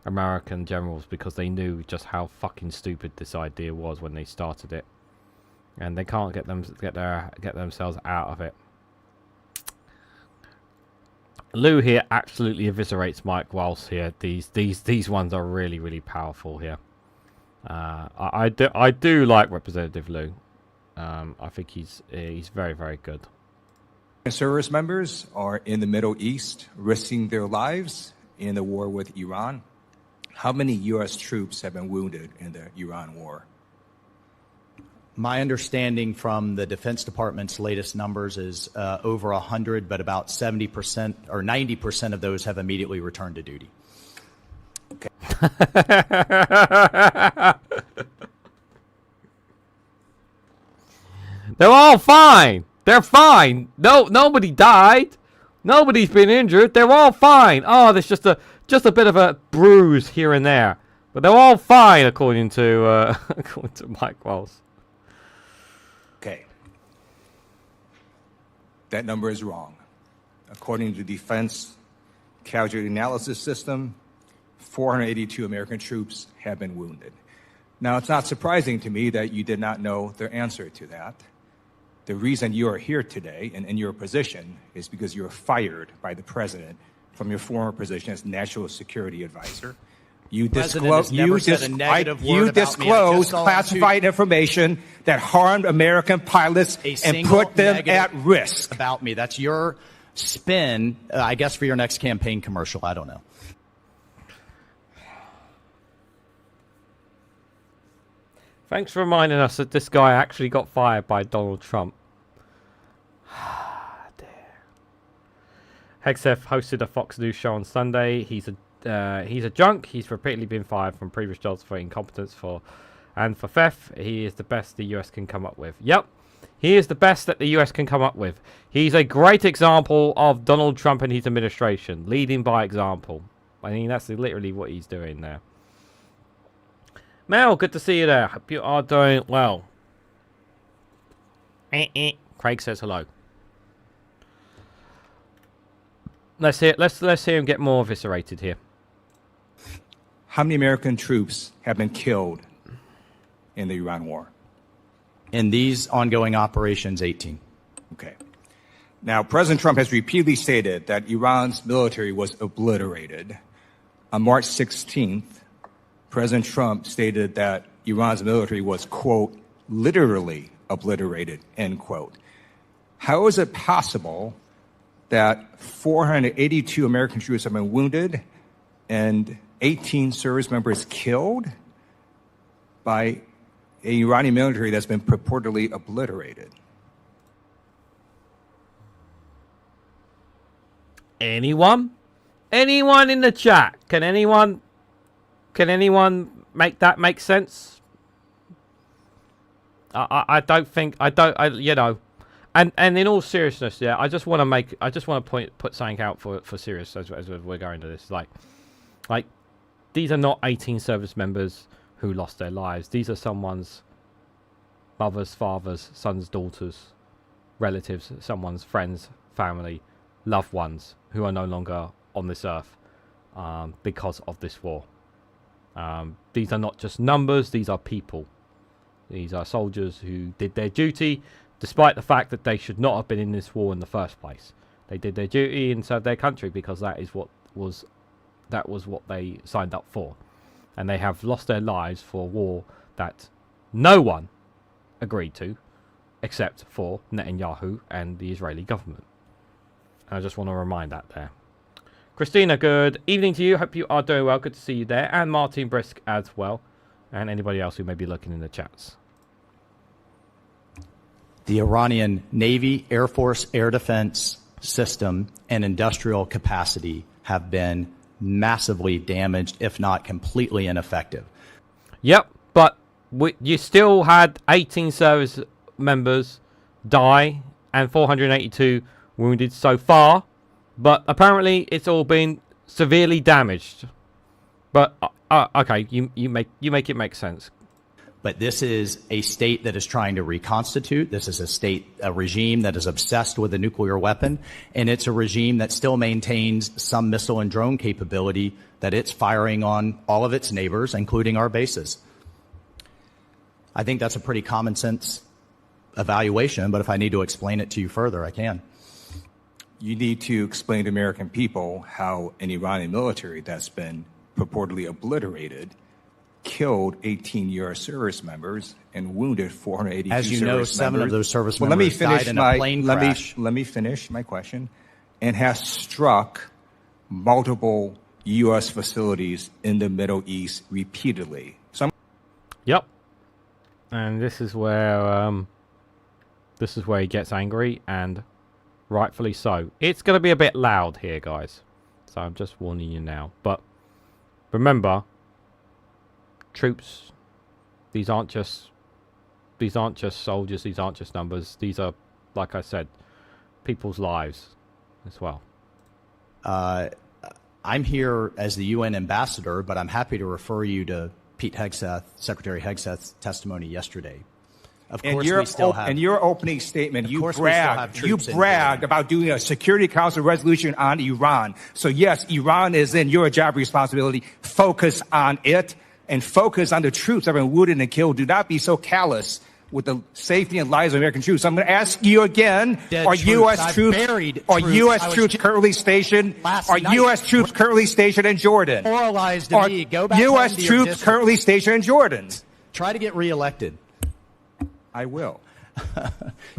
American generals, because they knew just how fucking stupid this idea was when they started it. And they can't get themselves out of it. Lou here absolutely eviscerates Mike Walsh here. These ones are really, really powerful here. I do like Representative Lou. I think he's very, very good. Service members are in the Middle East risking their lives in the war with Iran. How many U.S. troops have been wounded in the Iran war? My understanding from the Defense Department's latest numbers is over 100, but about 70% or 90% of those have immediately returned to duty. Okay. They're all fine. They're fine. No, nobody died. Nobody's been injured. They're all fine. Oh, there's just a bit of a bruise here and there, but they're all fine according to according to Mike Walsh. Okay. That number is wrong. According to the Defense Casualty Analysis System, 482 American troops have been wounded. Now, it's not surprising to me that you did not know the answer to that. The reason you are here today and in your position is because you were fired by the president from your former position as National Security Advisor. You disclosed classified information that harmed American pilots and put them at risk. About me. That's your spin, I guess, for your next campaign commercial. I don't know. Thanks for reminding us that this guy actually got fired by Donald Trump. Hegseth hosted a Fox News show on Sunday. He's a junk. He's repeatedly been fired from previous jobs for incompetence and for theft. He is the best the US can come up with. Yep. He is the best that the US can come up with. He's a great example of Donald Trump and his administration, leading by example. I mean, that's literally what he's doing there. Mel, good to see you there. Hope you are doing well. Craig says hello. Let's hear him get more eviscerated here. How many American troops have been killed in the Iran war? In these ongoing operations, 18. Okay. Now, President Trump has repeatedly stated that Iran's military was obliterated. On March 16th, President Trump stated that Iran's military was, quote, literally obliterated, end quote. How is it possible that 482 American troops have been wounded and 18 service members killed by an Iranian military that's been purportedly obliterated? Anyone? Anyone in the chat? Can anyone make that make sense? I don't think you know. And in all seriousness, yeah, I just want to put something out for serious as we're going to this. Like these are not 18 service members who lost their lives. These are someone's mothers, fathers, sons, daughters, relatives, someone's friends, family, loved ones who are no longer on this earth because of this war. These are not just numbers. These are people. These are soldiers who did their duty, despite the fact that they should not have been in this war in the first place. They did their duty and served their country because that was what they signed up for. And they have lost their lives for a war that no one agreed to, except for Netanyahu and the Israeli government. And I just want to remind that there. Christina, good evening to you. Hope you are doing well. Good to see you there. And Martin Brisk as well. And anybody else who may be looking in the chats. The Iranian Navy, Air Force, air defense system, and industrial capacity have been massively damaged, if not completely ineffective. Yep, but you still had 18 service members die and 482 wounded so far. But apparently it's all been severely damaged. But okay, you make it make sense. But this is a state that is trying to reconstitute. This is a regime that is obsessed with a nuclear weapon, and it's a regime that still maintains some missile and drone capability that it's firing on all of its neighbors, including our bases. I think that's a pretty common sense evaluation, but if I need to explain it to you further, I can. You need to explain to American people how an Iranian military that's been purportedly obliterated killed 18 U.S. service members and wounded 482 As you service know, members. 7 of those service Well, members died in a plane crash. Let me finish my question. And has struck multiple U.S. facilities in the Middle East repeatedly. Yep. And this is where he gets angry, and rightfully so. It's going to be a bit loud here, guys. So I'm just warning you now. But remember, troops, these aren't just soldiers, these aren't just numbers. These are, like I said, people's lives as well. I'm here as the UN ambassador, but I'm happy to refer you to Pete Hegseth, Secretary Hegseth's testimony yesterday. Of course, we still have. In your opening statement, you bragged about doing a Security Council resolution on Iran. So yes, Iran is in your job responsibility. Focus on it and focus on the troops that have been wounded and killed. Do not be so callous with the safety and lives of American troops. I'm going to ask you again: Are U.S. troops currently stationed? Are U.S. troops currently stationed in Jordan? Moralized to me. Go back U.S. troops currently stationed in Jordan? Try to get reelected. I will.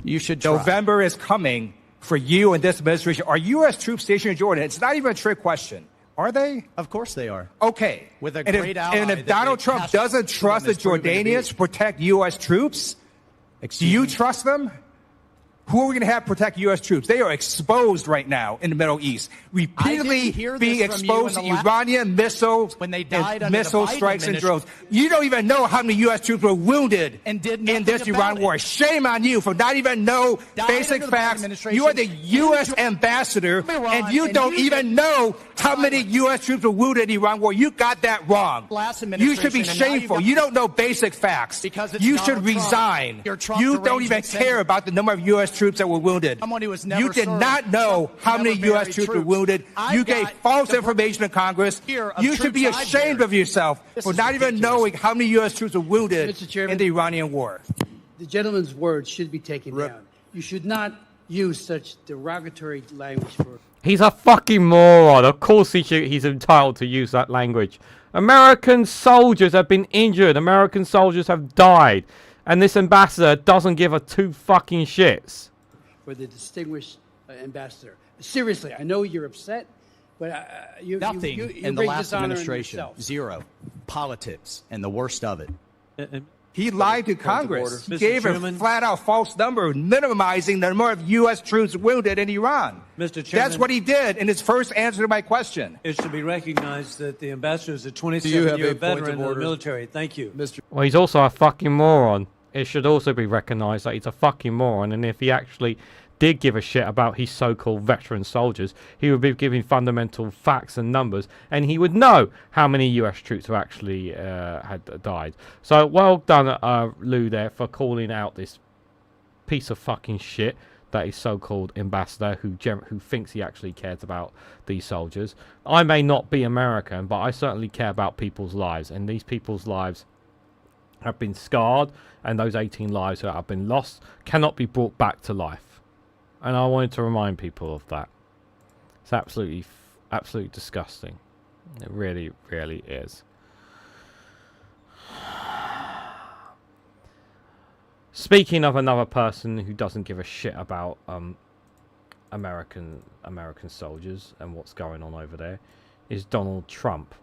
You should try. November is coming for you and this administration. Are U.S. troops stationed in Jordan? It's not even a trick question. Are they? Of course they are. Okay. With a great ally. And if Donald Trump doesn't trust the Jordanians to protect U.S. troops, do you trust them? Who are we going to have protect U.S. troops? They are exposed right now in the Middle East, repeatedly being exposed to Iranian missiles when they died and missile strikes and drones. You don't even know how many U.S. troops were wounded in this Iran war. Shame on you for not even know basic facts. You are the U.S. ambassador, and you don't even know how many U.S. troops were wounded in the Iran war. You got that wrong. You should be shameful. You don't know basic facts. You should resign. You don't even care about the number of U.S. troops that were wounded. You did not know how many U.S. troops were wounded. You gave false information to Congress. You should be ashamed of yourself for not even knowing how many U.S. troops were wounded in the Iranian war. The gentleman's words should be taken down. You should not use such derogatory language for... He's a fucking moron. Of course he's entitled to use that language. American soldiers have been injured. American soldiers have died. And this ambassador doesn't give a two fucking shits. For the distinguished ambassador. Seriously, I know you're upset, but nothing you in the bring last dishonor administration. on yourself. Zero. Politics and the worst of it. He lied to Congress. He gave a flat-out false number, minimizing the number of U.S. troops wounded in Iran. Mr. Chairman, that's what he did in his first answer to my question. It should be recognized that the ambassador is a 27-year veteran of the military. Thank you. Well, he's also a fucking moron. It should also be recognized that he's a fucking moron, and if he actually did give a shit about his so-called veteran soldiers, he would be giving fundamental facts and numbers, and he would know how many US troops who actually had died. So well done, Lou, there, for calling out this piece of fucking shit that is so-called ambassador who thinks he actually cares about these soldiers. I may not be American, but I certainly care about people's lives, and these people's lives have been scarred, and those 18 lives that have been lost cannot be brought back to life. And I wanted to remind people of that. It's absolutely disgusting. It really, really is. Speaking of another person who doesn't give a shit about American soldiers and what's going on over there, is Donald Trump.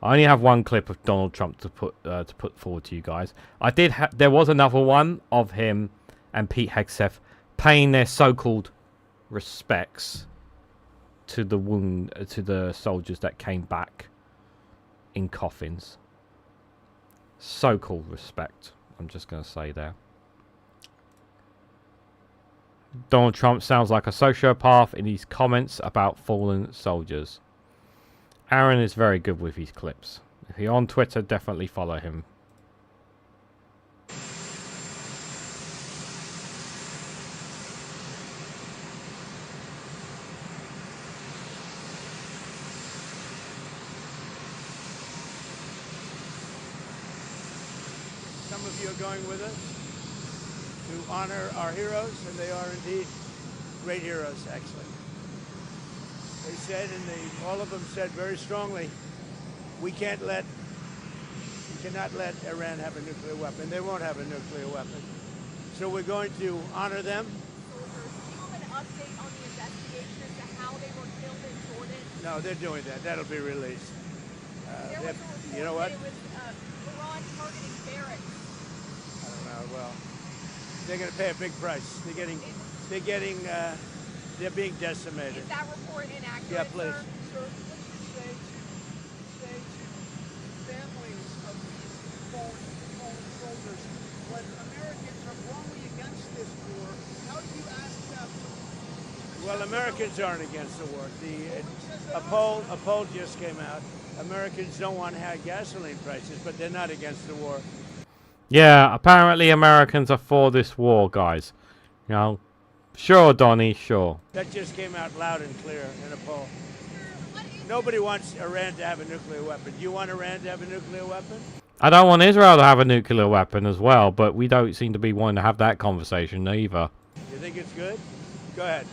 I only have one clip of Donald Trump to put forward to you guys. There was another one of him and Pete Hegseth paying their so-called respects to the soldiers that came back in coffins. So-called respect. I'm just going to say there. Donald Trump sounds like a sociopath in his comments about fallen soldiers. Aaron is very good with his clips. If you're on Twitter, definitely follow him. Some of you are going with us to honor our heroes, and they are indeed great heroes, actually. They said, and all of them said very strongly, we cannot let Iran have a nuclear weapon. They won't have a nuclear weapon. So we're going to honor them. Do you have an update on the investigation as to how they were killed in Jordan? No, they're doing that. That'll be released. You know what? It was Iran targeting barracks. I don't know. Well, they're going to pay a big price. They're being decimated. Is that report inaccurate? Yeah, please. Sir? Say to families of these fallen soldiers, when Americans are wrongly against this war, how do you ask them? Well, Americans aren't against the war. A poll just came out. Americans don't want high gasoline prices, but they're not against the war. Yeah, apparently Americans are for this war, guys. You know, sure, Donnie, sure. That just came out loud and clear in a poll. Nobody wants Iran to have a nuclear weapon. Do you want Iran to have a nuclear weapon? I don't want Israel to have a nuclear weapon as well, but we don't seem to be wanting to have that conversation either. You think it's good? Go ahead.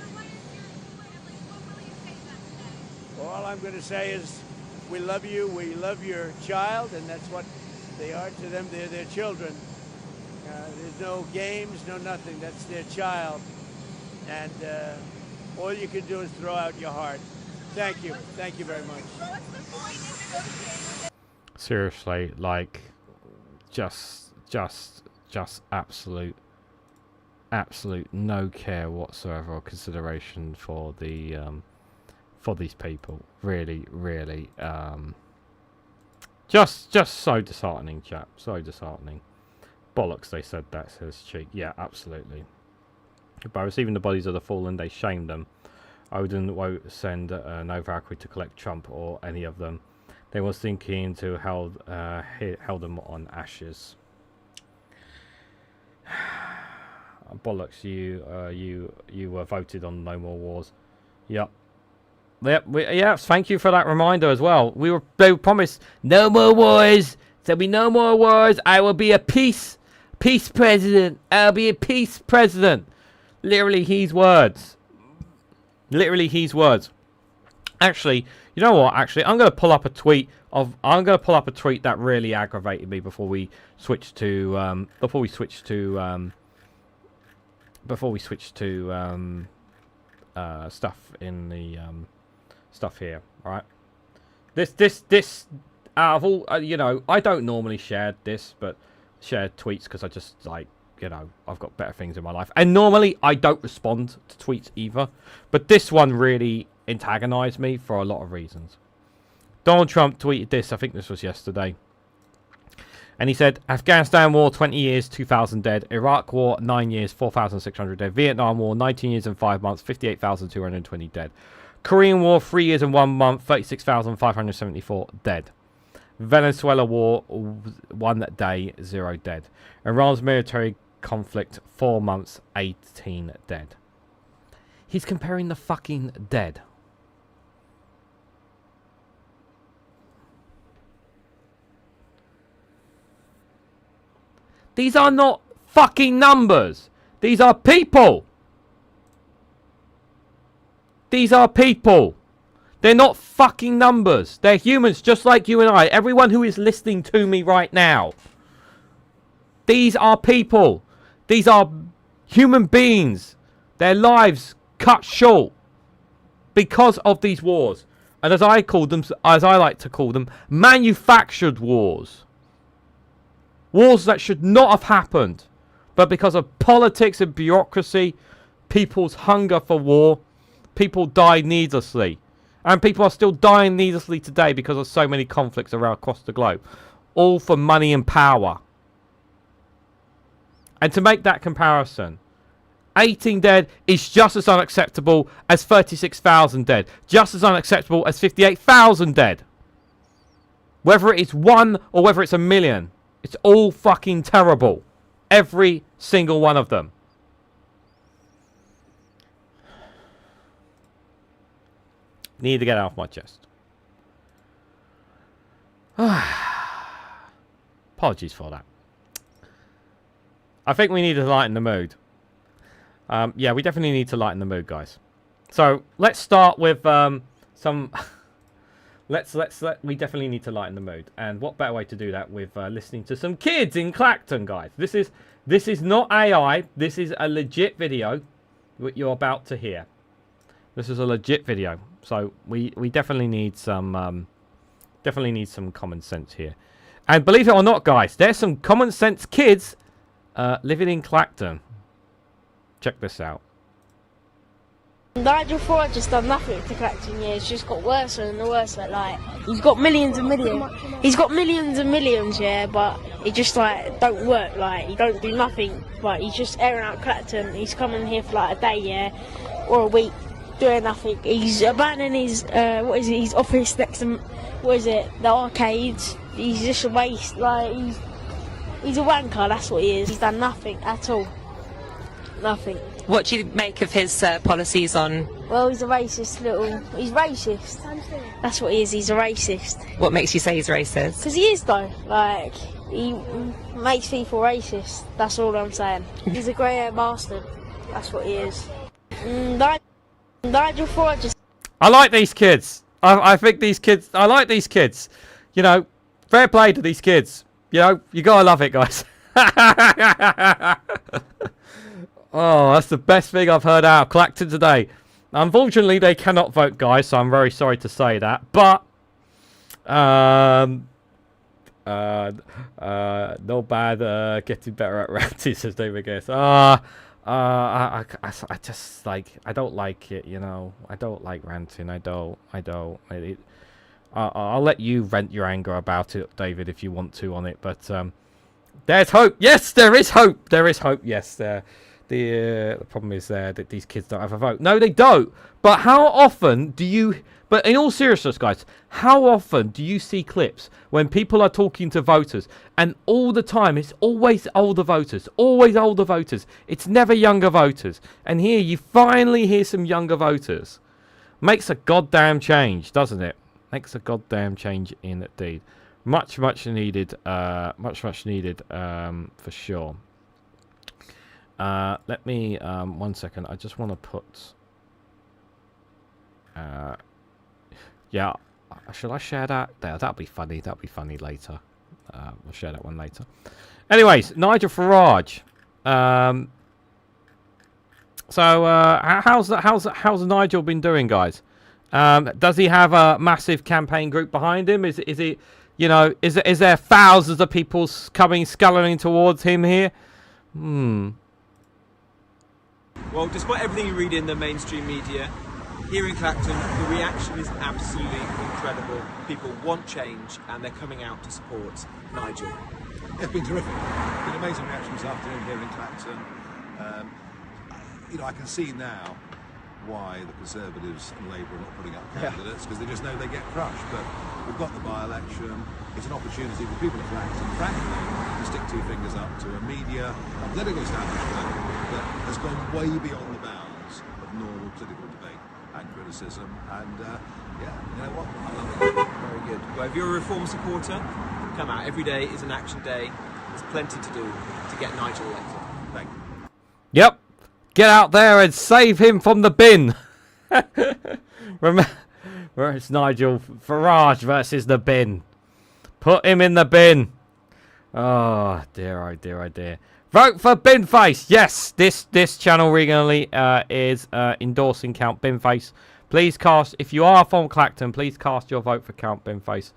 Well, all I'm going to say is we love you, we love your child, and that's what they are to them. They're their children. There's no games, no nothing. That's their child. And all you can do is throw out your heart. Thank you. Thank you very much. Seriously, like, just absolute no care whatsoever or consideration for the for these people. Really, just so disheartening, chap. So disheartening. Bollocks, they said that, says Cheek. Yeah, absolutely. By receiving the bodies of the fallen, they shamed them. Odin won't send no Valkyrie to collect Trump or any of them. They was thinking to held them on ashes. Bollocks, you were voted on No More Wars. Yep. Yep, thank you for that reminder as well. They were promised no more wars. There'll be no more wars. I will be a peace president. I'll be a peace president. Literally his words. Actually, you know what? Actually, I'm going to pull up a tweet that really aggravated me before we switch to stuff in the stuff here. All right. This out of all, you know, I don't normally share this, but share tweets because I just like, you know, I've got better things in my life. And normally I don't respond to tweets either. But this one really antagonized me for a lot of reasons. Donald Trump tweeted this, I think this was yesterday. And he said, Afghanistan war, 20 years, 2,000 dead. Iraq war, 9 years, 4,600 dead. Vietnam war, 19 years and 5 months, 58,220 dead. Korean war, 3 years and 1 month, 36,574 dead. Venezuela war, 1 day, 0 dead. Iran's military conflict, 4 months, 18 dead. He's comparing the fucking dead. These are not fucking numbers. These are people. These are people. They're not fucking numbers. They're humans just like you and I. Everyone who is listening to me right now. These are people. These are human beings. Their lives cut short because of these wars. And as I like to call them, manufactured wars. Wars that should not have happened. But because of politics and bureaucracy, people's hunger for war, people died needlessly. And people are still dying needlessly today because of so many conflicts around across the globe. All for money and power. And to make that comparison, 18 dead is just as unacceptable as 36,000 dead. Just as unacceptable as 58,000 dead. Whether it's 1 or whether it's 1,000,000. It's all fucking terrible. Every single one of them. Need to get it off my chest. Apologies for that. I think we need to lighten the mood. Yeah, we definitely need to lighten the mood, guys. So let's start with some. We definitely need to lighten the mood, and what better way to do that with listening to some kids in Clacton, guys? This is not AI. This is a legit video. What you're about to hear. This is a legit video, so we definitely need some common sense here. And believe it or not, guys, there's some common sense kids living in Clacton. Check this out. Nigel Farage just done nothing to Clacton. Yeah, it's just got worse and worse. Like he's got millions and millions. He's got millions and millions, yeah, but it just like don't work. Like he don't do nothing. But he's just airing out Clacton. He's coming here for like a day, yeah, or a week, doing nothing. He's abandoning his his office next to the arcades. He's just a waste. Like he's a wanker. That's what he is. He's done nothing at all. Nothing. What do you make of his policies on... Well, he's a racist little... He's racist. That's what he is, he's a racist. What makes you say he's racist? Because he is, though. Like, he makes people racist. That's all I'm saying. He's a grey-haired bastard. That's what he is. Nigel Farage... I like these kids. I think these kids... I like these kids. You know, fair play to these kids. You know, you gotta love it, guys. Oh, that's the best thing I've heard out of Clacton today. Unfortunately, they cannot vote, guys, so I'm very sorry to say that. But, no bad, getting better at ranting, says David Guess. I just, like, I don't like it, you know. I don't like ranting. I don't. I'll let you vent your anger about it, David, if you want to on it. But, there's hope. Yes, there is hope. There is hope. Yes, there. The problem is that these kids don't have a vote. No, they don't. But how often do you... But in all seriousness, guys, how often do you see clips when people are talking to voters and all the time it's always older voters, always older voters. It's never younger voters. And here you finally hear some younger voters. Makes a goddamn change, doesn't it? Makes a goddamn change indeed. Much needed. Much needed for sure. Let me 1 second. I just want to put. Yeah, should I share that? There, that'll be funny. That'll be funny later. We'll share that one later. Anyways, Nigel Farage. How's Nigel been doing, guys? Does he have a massive campaign group behind him? Is he, you know, is there thousands of people sculling towards him here? Well, despite everything you read in the mainstream media, here in Clacton, the reaction is absolutely incredible. People want change, and they're coming out to support Nigel. It's been terrific. It's been an amazing reaction this afternoon here in Clacton. You know, I can see now why the Conservatives and Labour are not putting up candidates, because they just know they get crushed. But we've got the by-election. It's an opportunity for people of Clacton, frankly, to stick two fingers up to a media, a political establishment that has gone way beyond the bounds of normal political debate and criticism. And yeah, you know what? I love it. Very good. Well, if you're a Reform supporter, come out. Every day is an action day. There's plenty to do to get Nigel elected. Thank you. Yep. Get out there and save him from the bin. Remember, it's Nigel Farage versus the bin. Put him in the bin. Oh dear, oh dear, oh dear. Vote for Binface. Yes, this channel Reganelite is endorsing Count Binface. Please cast, if you are from Clacton, please cast your vote for Count Binface.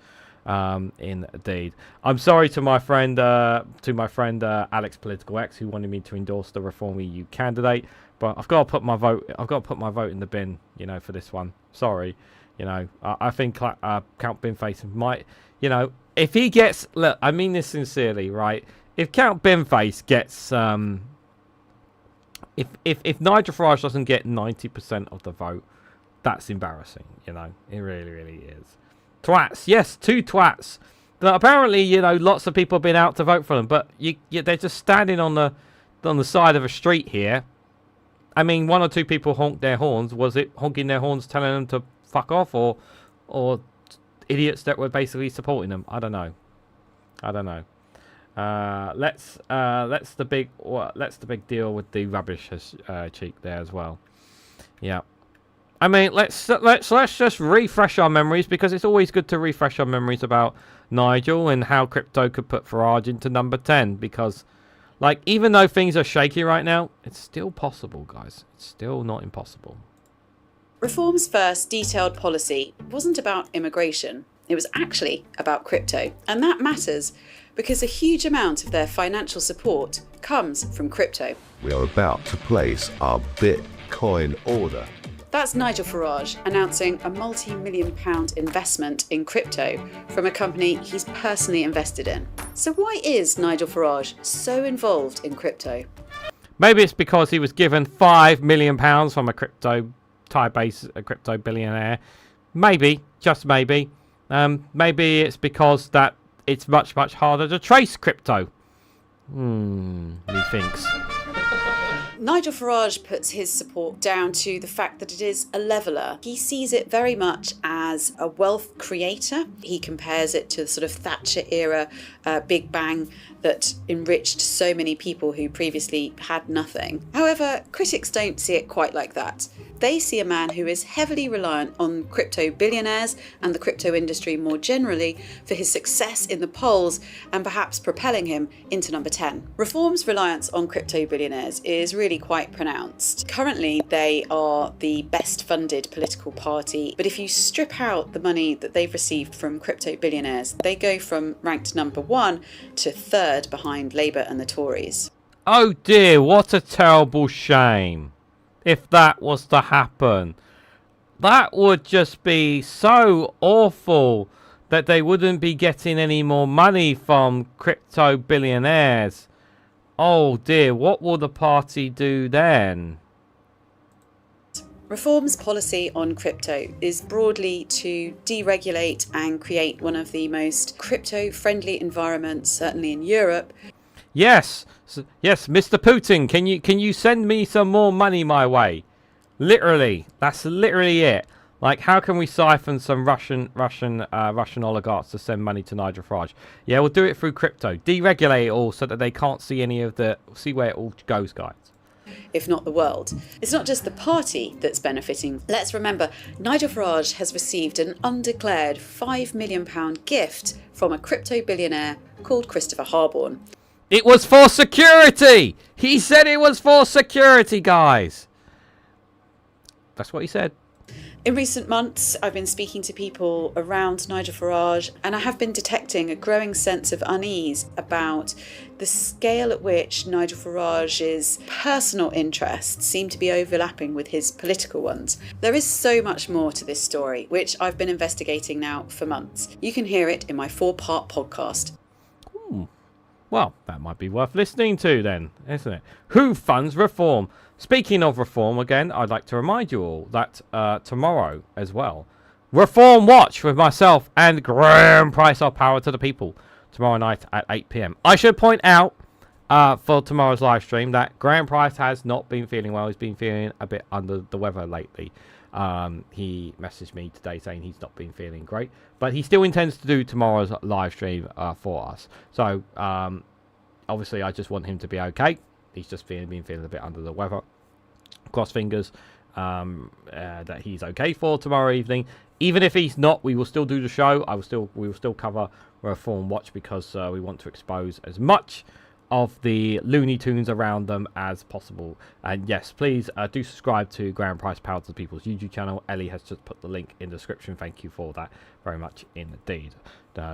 Indeed. I'm sorry to my friend Alex Political X, who wanted me to endorse the Reform EU candidate, but I've got to put my vote in the bin, you know, for this one. Sorry. You know, I think Count Binface might, you know, if he gets, look, I mean this sincerely, right? If Count Binface gets, if Nigel Farage doesn't get 90% of the vote, that's embarrassing. You know, it really, really is. Twats, yes, 2 twats. But apparently, you know, lots of people have been out to vote for them, but they're just standing on the side of a street here. I mean, 1 or 2 people honked their horns. Was it honking their horns, telling them to fuck off, or idiots that were basically supporting them? I don't know. Let's the big deal with the rubbish cheek there as well. Yeah. I mean, let's just refresh our memories, because it's always good to refresh our memories about Nigel and how crypto could put Farage into number 10, because, like, even though things are shaky right now, it's still possible, guys. It's still not impossible. Reform's first detailed policy wasn't about immigration. It was actually about crypto. And that matters because a huge amount of their financial support comes from crypto. We are about to place our Bitcoin order. That's Nigel Farage announcing a multi-million-pound investment in crypto from a company he's personally invested in. So why is Nigel Farage so involved in crypto? Maybe it's because he was given £5 million from a crypto Thai-based crypto billionaire. Maybe, just maybe. Maybe it's because that it's much, much harder to trace crypto. He thinks. Nigel Farage puts his support down to the fact that it is a leveller. He sees it very much as a wealth creator. He compares it to the sort of Thatcher era Big Bang that enriched so many people who previously had nothing. However, critics don't see it quite like that. They see a man who is heavily reliant on crypto billionaires and the crypto industry more generally for his success in the polls and perhaps propelling him into number 10. Reform's reliance on crypto billionaires is really quite pronounced. Currently, they are the best funded political party, but if you strip out the money that they've received from crypto billionaires, they go from ranked number 1 to 3rd behind Labour and the Tories. Oh dear, what a terrible shame. If that was to happen, that would just be so awful that they wouldn't be getting any more money from crypto billionaires. Oh dear, what will the party do then? Reform's policy on crypto is broadly to deregulate and create one of the most crypto-friendly environments, certainly in Europe. Yes, yes, Mr. Putin, can you send me some more money my way? Literally, that's literally it. Like, how can we siphon some Russian oligarchs to send money to Nigel Farage? Yeah, we'll do it through crypto. Deregulate it all so that they can't see see where it all goes, guys. If not the world. It's not just the party that's benefiting. Let's remember, Nigel Farage has received an undeclared £5 million gift from a crypto billionaire called Christopher Harborne. It was for security! He said it was for security, guys! That's what he said. In recent months, I've been speaking to people around Nigel Farage, and I have been detecting a growing sense of unease about the scale at which Nigel Farage's personal interests seem to be overlapping with his political ones. There is so much more to this story, which I've been investigating now for months. You can hear it in my 4-part podcast. Well, that might be worth listening to then, isn't it? Who funds reform? Speaking of reform, again, I'd like to remind you all that tomorrow as well, Reform Watch with myself and Graham Price of Power to the People tomorrow night at 8 p.m. I should point out for tomorrow's live stream that Graham Price has not been feeling well. He's been feeling a bit under the weather lately. He messaged me today saying he's not been feeling great, but he still intends to do tomorrow's live stream for us. So obviously I just want him to be okay. He's just been feeling a bit under the weather. Cross fingers that he's okay for tomorrow evening. Even if he's not, we will still do the show. We will still cover Reform Watch because we want to expose as much of the Looney Tunes around them as possible. And yes, please do subscribe to Graham Price Power to the People's YouTube channel. Ellie has just put the link in the description. Thank you for that very much indeed.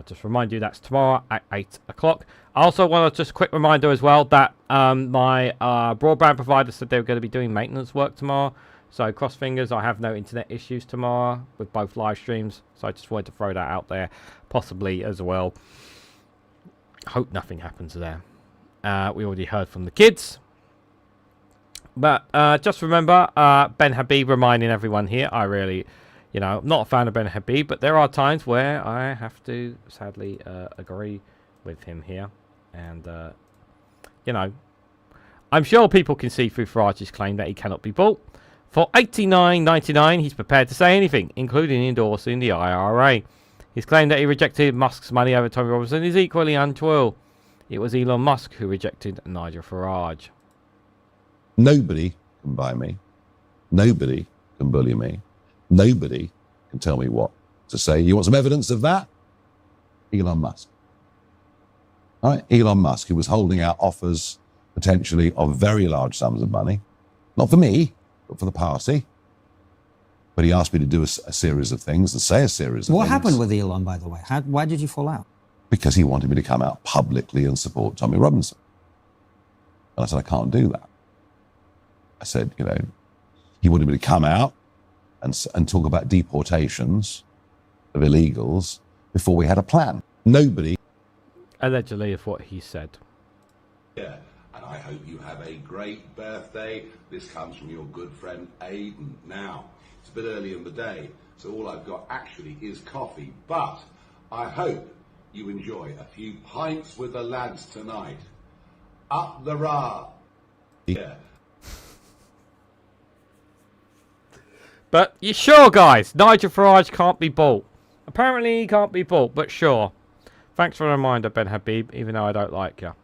Just remind you that's tomorrow at 8 o'clock. I also want to just a quick reminder as well that my broadband provider said they were going to be doing maintenance work tomorrow. So cross fingers, I have no internet issues tomorrow with both live streams. So I just wanted to throw that out there, possibly as well. Hope nothing happens there. We already heard from the kids. But just remember, Ben Habib reminding everyone here, I really, you know, I'm not a fan of Ben Habib, but there are times where I have to sadly agree with him here. And, you know, I'm sure people can see through Farage's claim that he cannot be bought. For $89.99, he's prepared to say anything, including endorsing the IRA. His claim that he rejected Musk's money over Tommy Robinson is equally untrue. It was Elon Musk who rejected Nigel Farage. Nobody can buy me. Nobody can bully me. Nobody can tell me what to say. You want some evidence of that? Elon Musk. All right, Elon Musk, who was holding out offers potentially of very large sums of money, not for me, but for the party. But he asked me to do a series of things, to say a series of things. What happened with Elon, by the way? Why did you fall out? Because he wanted me to come out publicly and support Tommy Robinson. And I said, I can't do that. I said, you know, he wanted me to come out and talk about deportations of illegals before we had a plan. Nobody. Allegedly, of what he said. Yeah, and I hope you have a great birthday. This comes from your good friend Aidan. Now, it's a bit early in the day, so all I've got actually is coffee, but I hope you enjoy a few pints with the lads tonight. Up the rah. Yeah. But you sure, guys? Nigel Farage can't be bought. Apparently he can't be bought, but sure. Thanks for the reminder, Ben Habib, even though I don't like you.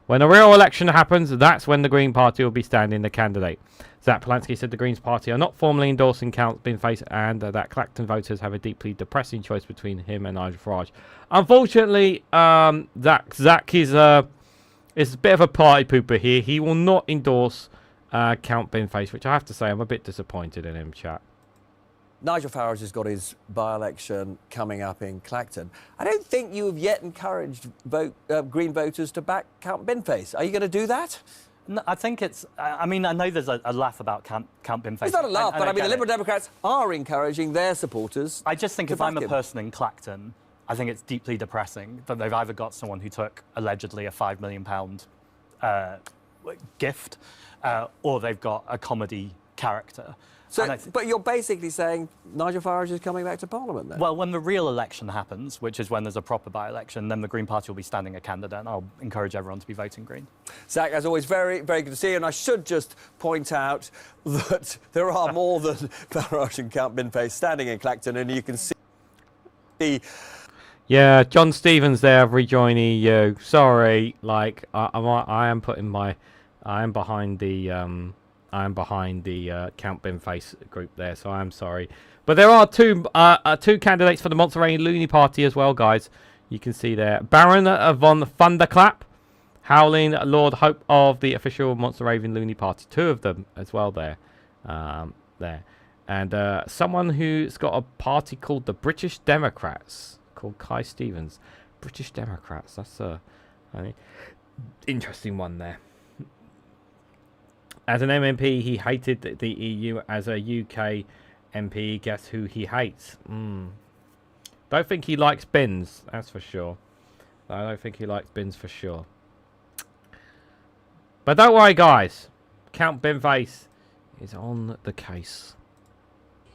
When a real election happens, that's when the Green Party will be standing the candidate. Zach Polanski said the Greens Party are not formally endorsing Count Binface and that Clacton voters have a deeply depressing choice between him and Nigel Farage. Unfortunately, Zach is a bit of a party pooper here. He will not endorse Count Binface, which I have to say I'm a bit disappointed in him, chat. Nigel Farage has got his by-election coming up in Clacton. I don't think you have yet encouraged Green voters to back Count Binface. Are you going to do that? No, I think it's... I mean, I know there's a laugh about Count Binface. It's not a laugh, but I mean, the Liberal Democrats are encouraging their supporters. I just think if I'm a person in Clacton, I think it's deeply depressing that they've either got someone who took allegedly a £5 million gift, or they've got a comedy character. So, but you're basically saying Nigel Farage is coming back to Parliament then? Well, when the real election happens, which is when there's a proper by-election, then the Green Party will be standing a candidate, and I'll encourage everyone to be voting Green. Zach, as always, very, very good to see you. And I should just point out that there are more than Farage and Count Binface standing in Clacton, and you can see... Yeah, John Stevens there, rejoin EU. Sorry, like, I am behind the... I am behind the Count Binface group there, so I am sorry. But there are two candidates for the Montserrat Looney Party as well, guys. You can see there. Baron von Thunderclap, Howling Lord Hope of the official Montserrat Looney Party. Two of them as well there. There. And someone who's got a party called the British Democrats, called Kai Stevens. British Democrats, that's a interesting one there. As an MMP, he hated the EU. As a UK MP, guess who he hates? Don't think he likes bins, that's for sure. I don't think he likes bins for sure. But don't worry, guys. Count Binface is on the case.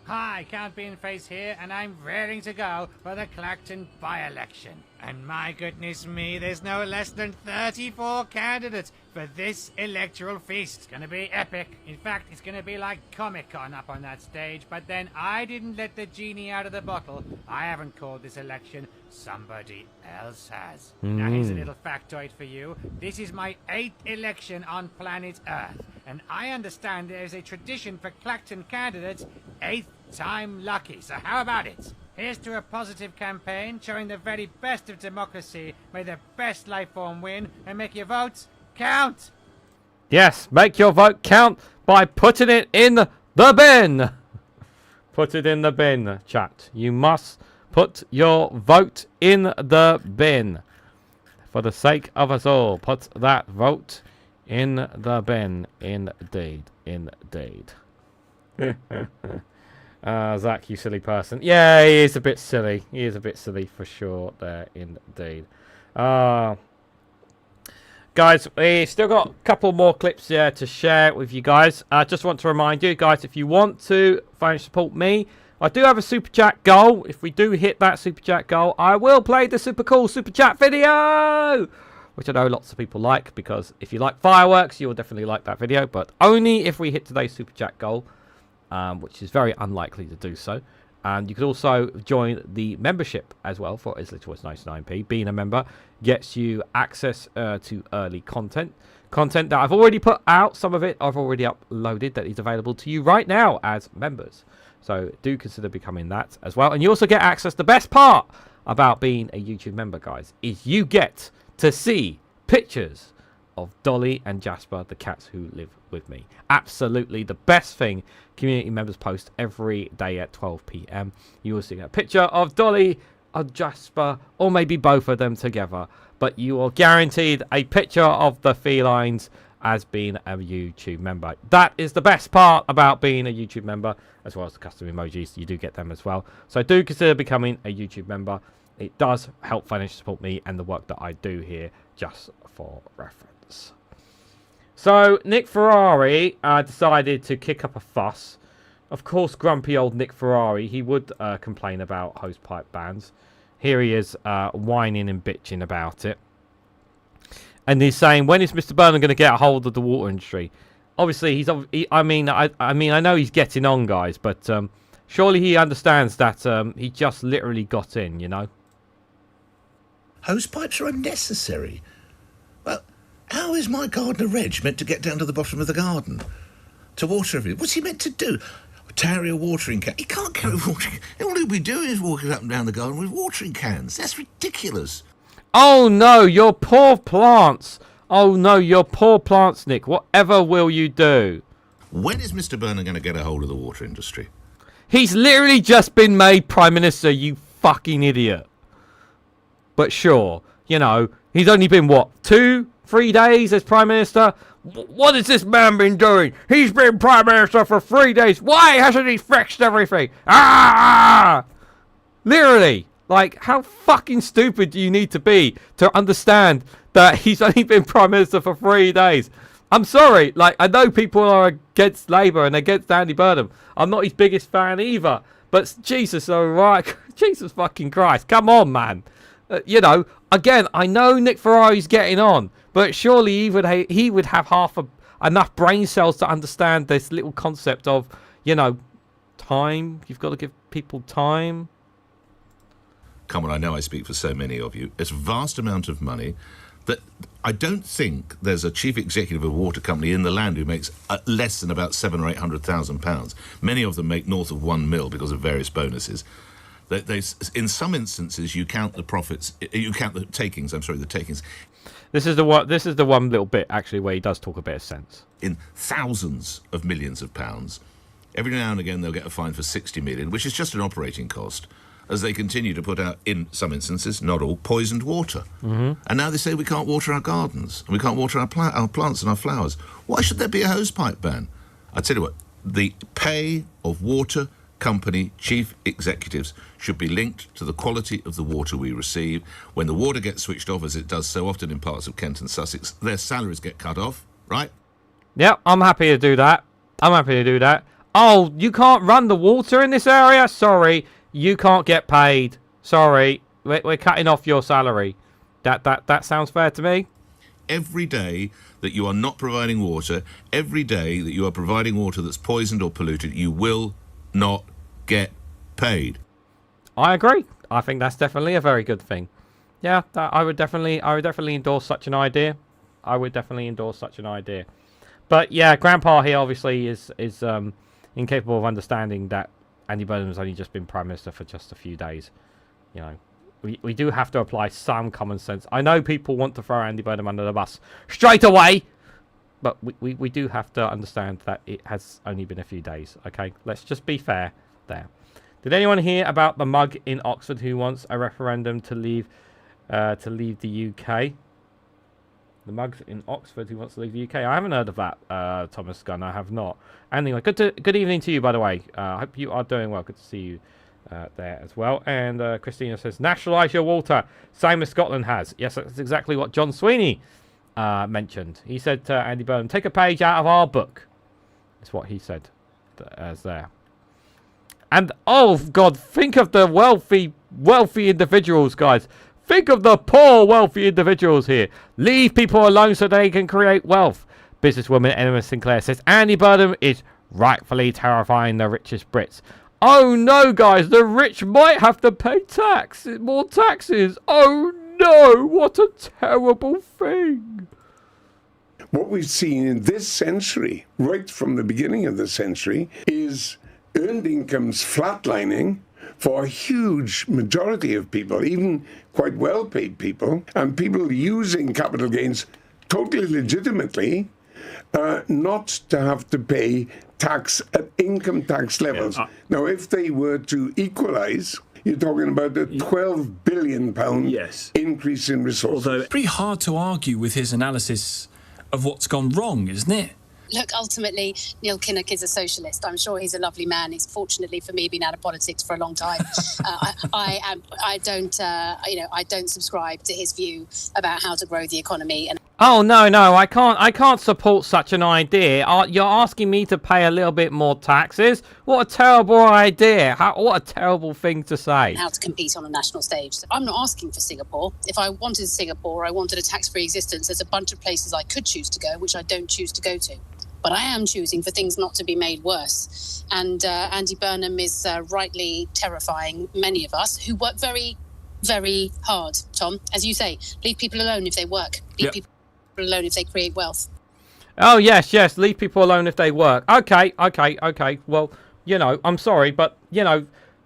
Hi, Count Binface here, and I'm raring to go for the Clacton by-election. And my goodness me, there's no less than 34 candidates for this electoral feast. It's gonna be epic. In fact, it's gonna be like Comic-Con up on that stage, but then I didn't let the genie out of the bottle. I haven't called this election. Somebody else has. Now here's a little factoid for you. This is my 8th election on planet Earth, and I understand there's a tradition for Clacton candidates 8th time lucky. So how about it? Here's to a positive campaign showing the very best of democracy. May the best life form win and make your votes count. Yes, make your vote count by putting it in the bin. Put it in the bin, chat. You must put your vote in the bin. For the sake of us all, put that vote In the bin. Indeed. Indeed. Zach, you silly person. Yeah, he is a bit silly. He is a bit silly for sure there, indeed. Guys, we've still got a couple more clips here to share with you guys. I just want to remind you, guys, if you want to financially support me, I do have a super chat goal. If we do hit that super chat goal, I will play the super cool super chat video, which I know lots of people like, because if you like fireworks, you'll definitely like that video, but only if we hit today's super chat goal, which is very unlikely to do so. And you could also join the membership as well for as little as 99p. Being a member gets you access to early content that I've already put out. Some of it I've already uploaded that is available to you right now as members. So do consider becoming that as well. And you also get access. The best part about being a YouTube member, guys, is you get to see pictures of Dolly and Jasper, the cats who live with me. Absolutely the best thing. Community members post every day at 12 p.m. You also get a picture of Dolly, of Jasper, or maybe both of them together. But you are guaranteed a picture of the felines as being a YouTube member. That is the best part about being a YouTube member, as well as the custom emojis. You do get them as well. So do consider becoming a YouTube member. It does help financially support me and the work that I do here, just for reference. So Nick Ferrari decided to kick up a fuss. Of course, grumpy old Nick Ferrari, he would complain about hosepipe bans. Here he is whining and bitching about it. And he's saying, when is Mr. Burnham going to get a hold of the water industry? Obviously, I know he's getting on, guys, but surely he understands that he just literally got in, you know? Hosepipes are unnecessary. Well, how is my gardener Reg meant to get down to the bottom of the garden? To water everything? What's he meant to do? Carry a watering can? He can't carry a watering can. All he'll be doing is walking up and down the garden with watering cans. That's ridiculous. Oh no, your poor plants. Oh no, your poor plants, Nick. Whatever will you do? When is Mr. Burnham going to get a hold of the water industry? He's literally just been made Prime Minister, you fucking idiot. But sure, you know, he's only been, what, 2-3 days as Prime Minister? What has this man been doing? He's been Prime Minister for 3 days. Why hasn't he fixed everything? Ah! Literally. Like, how fucking stupid do you need to be to understand that he's only been Prime Minister for 3 days? I'm sorry. Like, I know people are against Labour and against Andy Burnham. I'm not his biggest fan either. But Jesus, alright. Jesus fucking Christ. Come on, man. You know, again, I know Nick Ferrari's getting on, but surely he would have enough brain cells to understand this little concept of, you know, time. You've got to give people time. Come on, I know I speak for so many of you. It's a vast amount of money that I don't think there's a chief executive of a water company in the land who makes less than about £700,000 or £800,000. Many of them make north of £1 million because of various bonuses. In some instances, you count the profits. You count the takings. I'm sorry, the takings. This is the one little bit actually where he does talk a bit of sense. In thousands of millions of pounds, every now and again they'll get a fine for 60 million, which is just an operating cost, as they continue to put out, in some instances, not all, poisoned water. Mm-hmm. And now they say we can't water our gardens, and we can't water our plants and our flowers. Why should there be a hosepipe ban? I tell you what, the pay of water company chief executives should be linked to the quality of the water we receive. When the water gets switched off, as it does so often in parts of Kent and Sussex, their salaries get cut off, right? Yeah, I'm happy to do that. Oh, you can't run the water in this area? Sorry, you can't get paid. Sorry, we're cutting off your salary. That sounds fair to me. Every day that you are not providing water, every day that you are providing water that's poisoned or polluted, you will not get paid. I agree. I think that's definitely a very good thing. Yeah, I would definitely endorse such an idea. But yeah, Grandpa here obviously is incapable of understanding that Andy Burnham's only just been Prime Minister for just a few days. You know, we do have to apply some common sense. I know people want to throw Andy Burnham under the bus straight away, but we do have to understand that it has only been a few days, okay? Let's just be fair there. Did anyone hear about the mug in Oxford who wants a referendum to leave the UK? The mugs in Oxford who wants to leave the UK. I haven't heard of that, Thomas Gunn. I have not. Anyway, good evening to you, by the way. I hope you are doing well. Good to see you there as well. And Christina says, nationalise your water, same as Scotland has. Yes, that's exactly what John Sweeney mentioned. He said to Andy Burnham, take a page out of our book. That's what he said as there. And, oh, God, think of the wealthy individuals, guys. Think of the poor, wealthy individuals here. Leave people alone so they can create wealth. Businesswoman Emma Sinclair says, Andy Burnham is rightfully terrifying the richest Brits. Oh, no, guys. The rich might have to pay more taxes. Oh, no. What a terrible thing. What we've seen in this century, right from the beginning of the century, is earned incomes flatlining for a huge majority of people, even quite well-paid people, and people using capital gains totally legitimately, not to have to pay tax at income tax levels. Now, if they were to equalise, you're talking about a £12 billion increase in resources. It's pretty hard to argue with his analysis of what's gone wrong, isn't it? Look, ultimately, Neil Kinnock is a socialist. I'm sure he's a lovely man. He's fortunately for me been out of politics for a long time. I don't subscribe to his view about how to grow the economy. And oh no, I can't support such an idea. You're asking me to pay a little bit more taxes? What a terrible idea! What a terrible thing to say. How to compete on a national stage. So I'm not asking for Singapore. If I wanted Singapore, I wanted a tax-free existence. There's a bunch of places I could choose to go, which I don't choose to go to. But I am choosing for things not to be made worse. And Andy Burnham is rightly terrifying many of us who work very, very hard, Tom. As you say, leave people alone if they work. Leave people alone if they create wealth. Oh, yes, leave people alone if they work. Okay. Well, I'm sorry, but,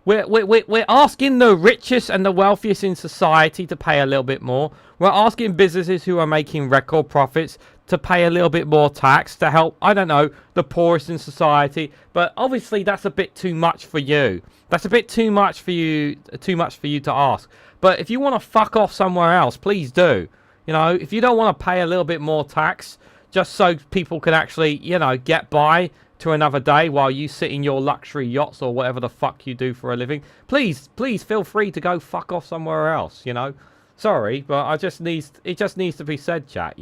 we're asking the richest and the wealthiest in society to pay a little bit more. We're asking businesses who are making record profits to pay a little bit more tax to help, I don't know, the poorest in society. But obviously that's a bit too much for you. That's a bit too much for you to ask. But if you want to fuck off somewhere else, please do. If you don't want to pay a little bit more tax just so people can actually, get by to another day while you sit in your luxury yachts or whatever the fuck you do for a living, please feel free to go fuck off somewhere else, Sorry, but it just needs to be said, chat,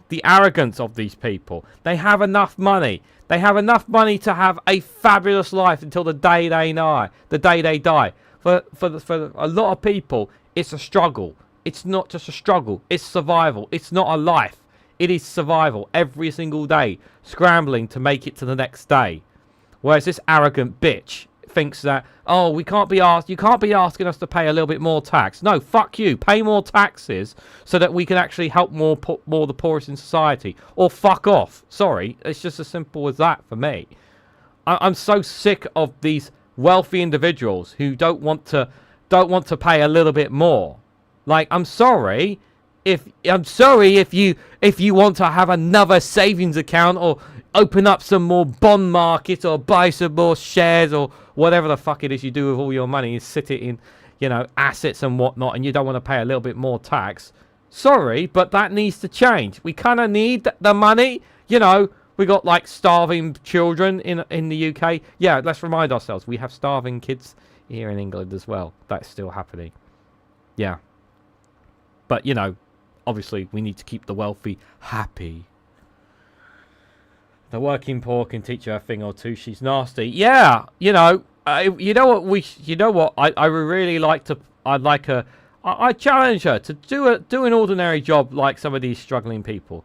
The arrogance of these people. They have enough money. They have enough money to have a fabulous life until the day they die. For a lot of people, it's a struggle. It's not just a struggle. It's survival. It's not a life. It is survival every single day, scrambling to make it to the next day. Whereas this arrogant bitch thinks that, oh, you can't be asking us to pay a little bit more tax. No, fuck you. Pay more taxes so that we can actually help more the poorest in society. Or fuck off. Sorry, it's just as simple as that for me. I'm so sick of these wealthy individuals who don't want to pay a little bit more. Like, I'm sorry if you want to have another savings account or open up some more bond market or buy some more shares or whatever the fuck it is you do with all your money, is sit it in, assets and whatnot, and you don't want to pay a little bit more tax. Sorry, but that needs to change. We kind of need the money. We got like starving children in the UK. Yeah, let's remind ourselves, we have starving kids here in England as well. That's still happening. Yeah. But, obviously we need to keep the wealthy happy. The working poor can teach her a thing or two. She's nasty. Yeah, I would really like to. I challenge her to do an ordinary job like some of these struggling people.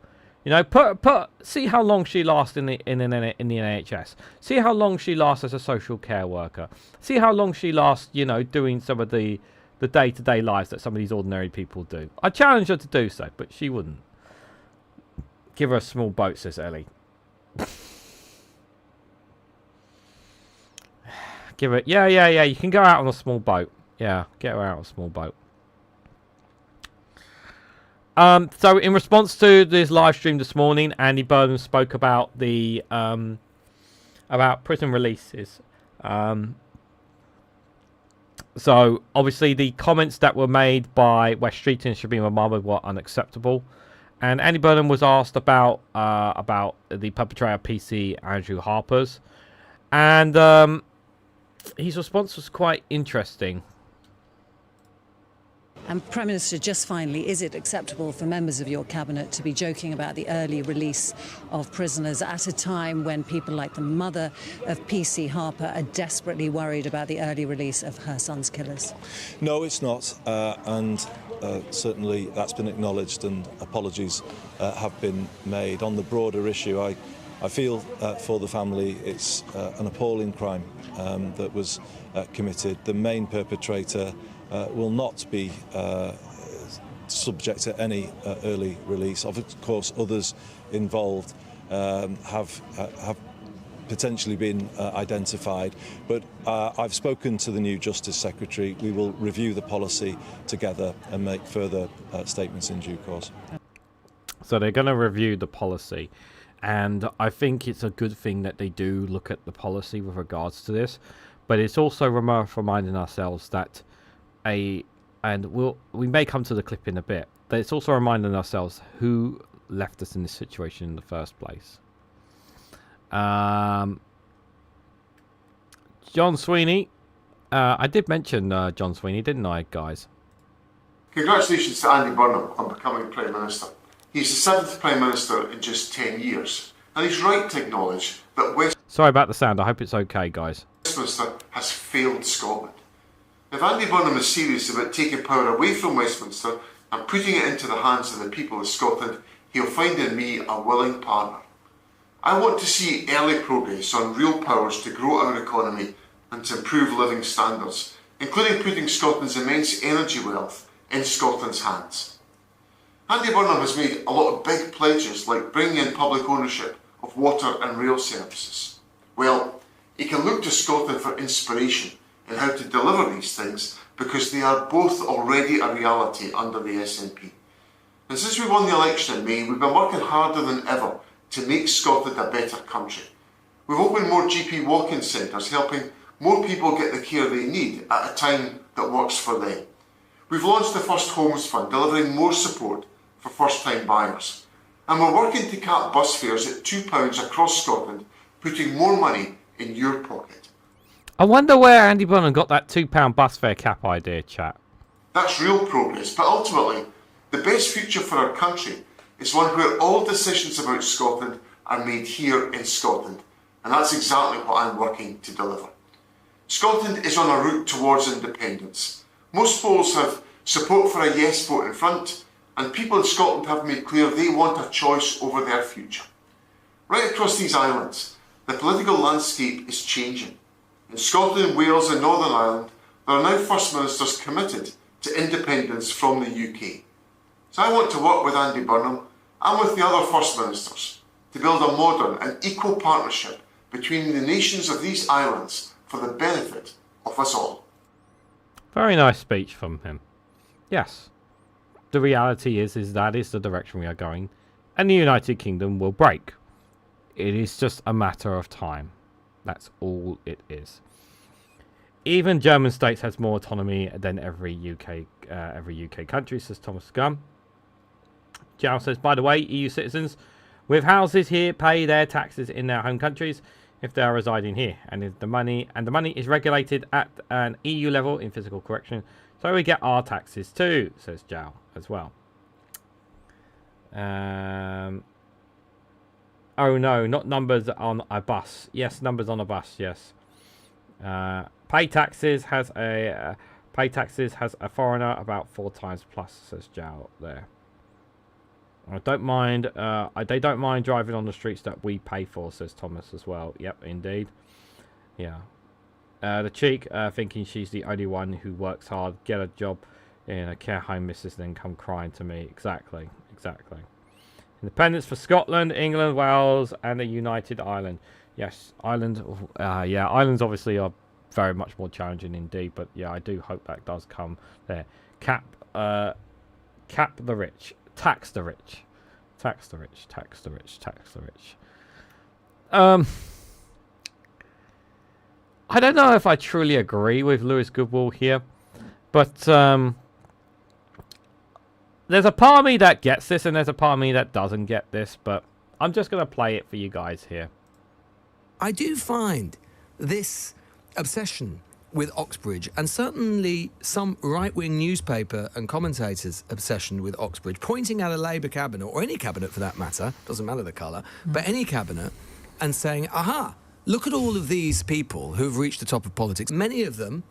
See how long she lasts in the NHS. See how long she lasts as a social care worker. See how long she lasts, doing some of the day-to-day lives that some of these ordinary people do. I challenge her to do so, but she wouldn't. Give her a small boat, says Ellie. Give it. Yeah. You can go out on a small boat. Yeah, get her out on a small boat. So in response to this live stream this morning, Andy Burnham spoke about the about prison releases. So obviously the comments that were made by West Street and Shabima Mahmood were unacceptable, And Andy Burnham was asked about the perpetrator of PC, Andrew Harper's, and his response was quite interesting. And Prime Minister, just finally, is it acceptable for members of your cabinet to be joking about the early release of prisoners at a time when people like the mother of PC Harper are desperately worried about the early release of her son's killers? No, it's not, and certainly that's been acknowledged and apologies have been made. On the broader issue, I feel for the family it's an appalling crime that was committed. The main perpetrator will not be subject to any early release. Of course, others involved have potentially been identified, but I've spoken to the new Justice Secretary. We will review the policy together and make further statements in due course. So they're going to review the policy, and I think it's a good thing that they do look at the policy with regards to this, but it's also worth reminding ourselves that we may come to the clip in a bit, but it's also reminding ourselves who left us in this situation in the first place. John Sweeney, I did mention John Sweeney, didn't I, guys? Congratulations to Andy Burnham on becoming Prime Minister. He's the 7th Prime Minister in just 10 years, and he's right to acknowledge that Sorry about the sound, I hope it's okay, guys. Westminster has failed Scotland. If Andy Burnham is serious about taking power away from Westminster and putting it into the hands of the people of Scotland, he'll find in me a willing partner. I want to see early progress on real powers to grow our economy and to improve living standards, including putting Scotland's immense energy wealth in Scotland's hands. Andy Burnham has made a lot of big pledges, like bringing in public ownership of water and rail services. Well, he can look to Scotland for inspiration in how to deliver these things, because they are both already a reality under the SNP. And since we won the election in May, we've been working harder than ever to make Scotland a better country. We've opened more GP walk-in centres, helping more people get the care they need at a time that works for them. We've launched the First Homes Fund, delivering more support for first-time buyers. And we're working to cap bus fares at £2 across Scotland, putting more money in your pocket. I wonder where Andy Burnham got that £2 bus fare cap idea, chat. That's real progress, but ultimately, the best future for our country is one where all decisions about Scotland are made here in Scotland, and that's exactly what I'm working to deliver. Scotland is on a route towards independence. Most polls have support for a yes vote in front, and people in Scotland have made clear they want a choice over their future. Right across these islands, the political landscape is changing. In Scotland, Wales and Northern Ireland, there are now First Ministers committed to independence from the UK. So I want to work with Andy Burnham and with the other First Ministers to build a modern and equal partnership between the nations of these islands for the benefit of us all. Very nice speech from him. Yes. The reality is that is the direction we are going, and the United Kingdom will break. It is just a matter of time. That's all it is. Even German states has more autonomy than every UK country, says Thomas Gunn. Jow says, by the way, EU citizens with houses here pay their taxes in their home countries if they are residing here, and the money is regulated at an EU level in physical correction, so we get our taxes too, says Jow as well. Oh no, not numbers on a bus. Yes, numbers on a bus. Yes. Pay taxes has a foreigner about 4 times plus, says Jow there. I don't mind. They don't mind driving on the streets that we pay for, says Thomas as well. Yep, indeed. Yeah. The cheek, thinking she's the only one who works hard, get a job in a care home, missus, then come crying to me. Exactly. Exactly. Independence for Scotland, England, Wales, and the United Ireland. Yes, Ireland. Yeah, islands obviously are very much more challenging indeed. But yeah, I do hope that does come there. Cap the rich, tax the rich, tax the rich, tax the rich, tax the rich. I don't know if I truly agree with Lewis Goodwall here, but there's a part of me that gets this and there's a part of me that doesn't get this, but I'm just going to play it for you guys here. I do find this obsession with Oxbridge, and certainly some right-wing newspaper and commentators' obsession with Oxbridge, pointing at a Labour cabinet, or any cabinet for that matter, doesn't matter the colour, but any cabinet, and saying, aha, look at all of these people who've reached the top of politics. Many of them,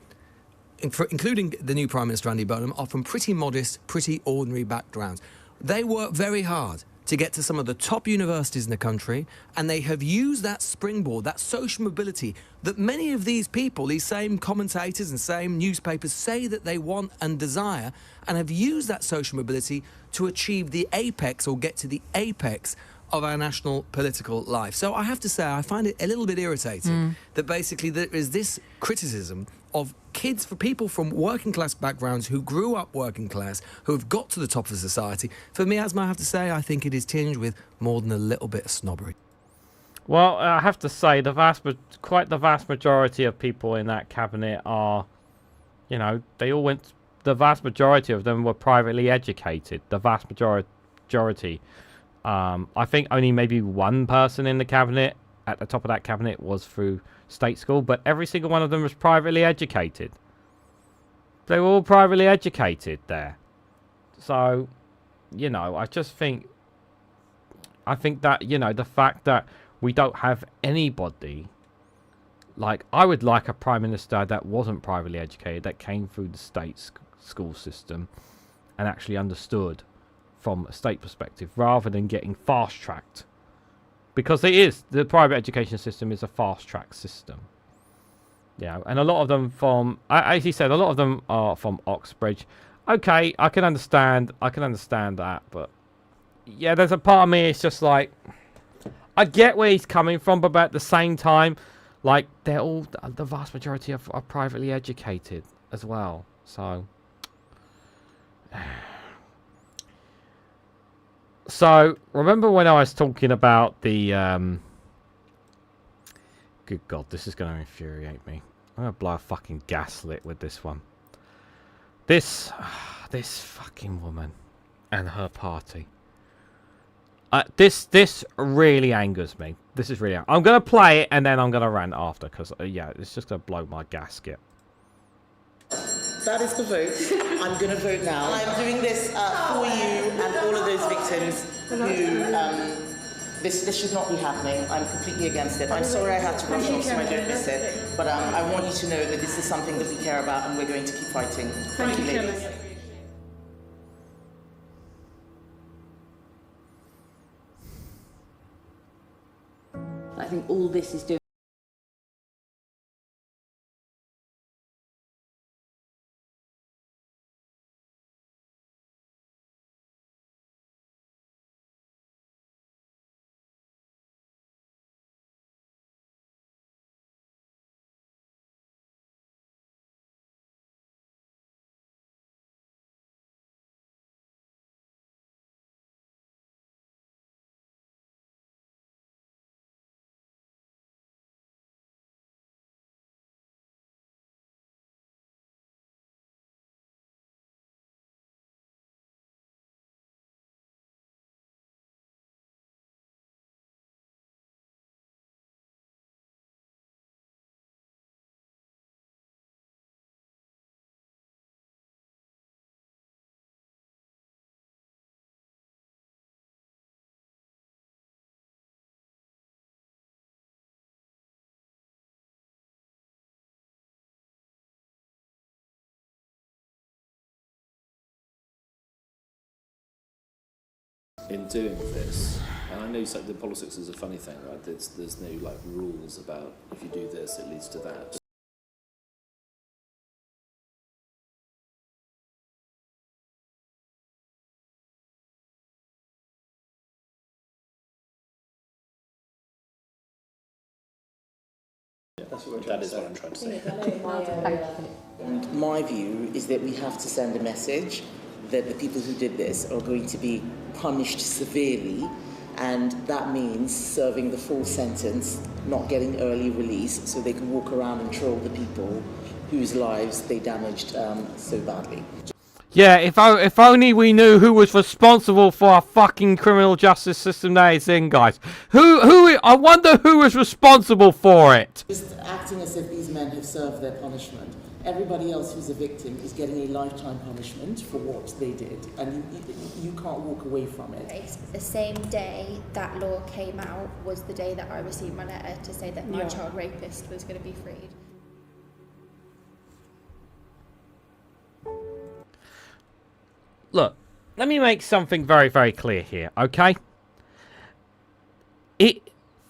including the new Prime Minister Andy Burnham, are from pretty modest, pretty ordinary backgrounds. They work very hard to get to some of the top universities in the country, and they have used that springboard, that social mobility that many of these people, these same commentators and same newspapers say that they want and desire, and have used that social mobility to achieve the apex or get to the apex of our national political life. So I have to say, I find it a little bit irritating that basically there is this criticism of kids, for people from working class backgrounds who grew up working class, who have got to the top of society. For me, Asma, I have to say, I think it is tinged with more than a little bit of snobbery. Well, I have to say, quite the vast majority of people in that cabinet are, you know, they all went, the vast majority of them were privately educated. The vast majority. I think only maybe one person in the cabinet, at the top of that cabinet, was through state school, but every single one of them was privately educated. They were all privately educated there. So, you know, I think that, you know, the fact that we don't have anybody, like, I would like a Prime Minister that wasn't privately educated, that came through the state school system and actually understood from a state perspective, rather than getting fast-tracked. Because it is, the private education system is a fast-track system. Yeah, and a lot of them from, as he said, a lot of them are from Oxbridge. Okay, I can understand that, but yeah, there's a part of me, it's just like, I get where he's coming from, but at the same time, like, they're all, the vast majority are privately educated as well, so. So, remember when I was talking about the, good God, this is going to infuriate me. I'm going to blow a fucking gaslit with this one. This fucking woman and her party. This really angers me. This is really, I'm going to play it and then I'm going to rant after, because, yeah, it's just going to blow my gasket. That is the vote. I'm going to vote now. And I'm doing this for you and all of those victims who, this should not be happening. I'm completely against it. I'm sorry I had to rush off so I don't miss it. But I want you to know that this is something that we care about and we're going to keep fighting. Thank you, ladies. I think all this is doing. In doing this, and I know the politics is a funny thing, right? There's no like rules about if you do this, it leads to that. Yeah, that is what I'm trying to say. And my view is that we have to send a message that the people who did this are going to be punished severely, and that means serving the full sentence, not getting early release, so they can walk around and troll the people whose lives they damaged so badly. Yeah, if only we knew who was responsible for our fucking criminal justice system that is in, guys. I wonder who was responsible for it. Just acting as if these men have served their punishment. Everybody else who's a victim is getting a lifetime punishment for what they did, and you can't walk away from it. The same day that law came out was the day that I received my letter to say that my child rapist was going to be freed. Look, let me make something very, very clear here, okay? It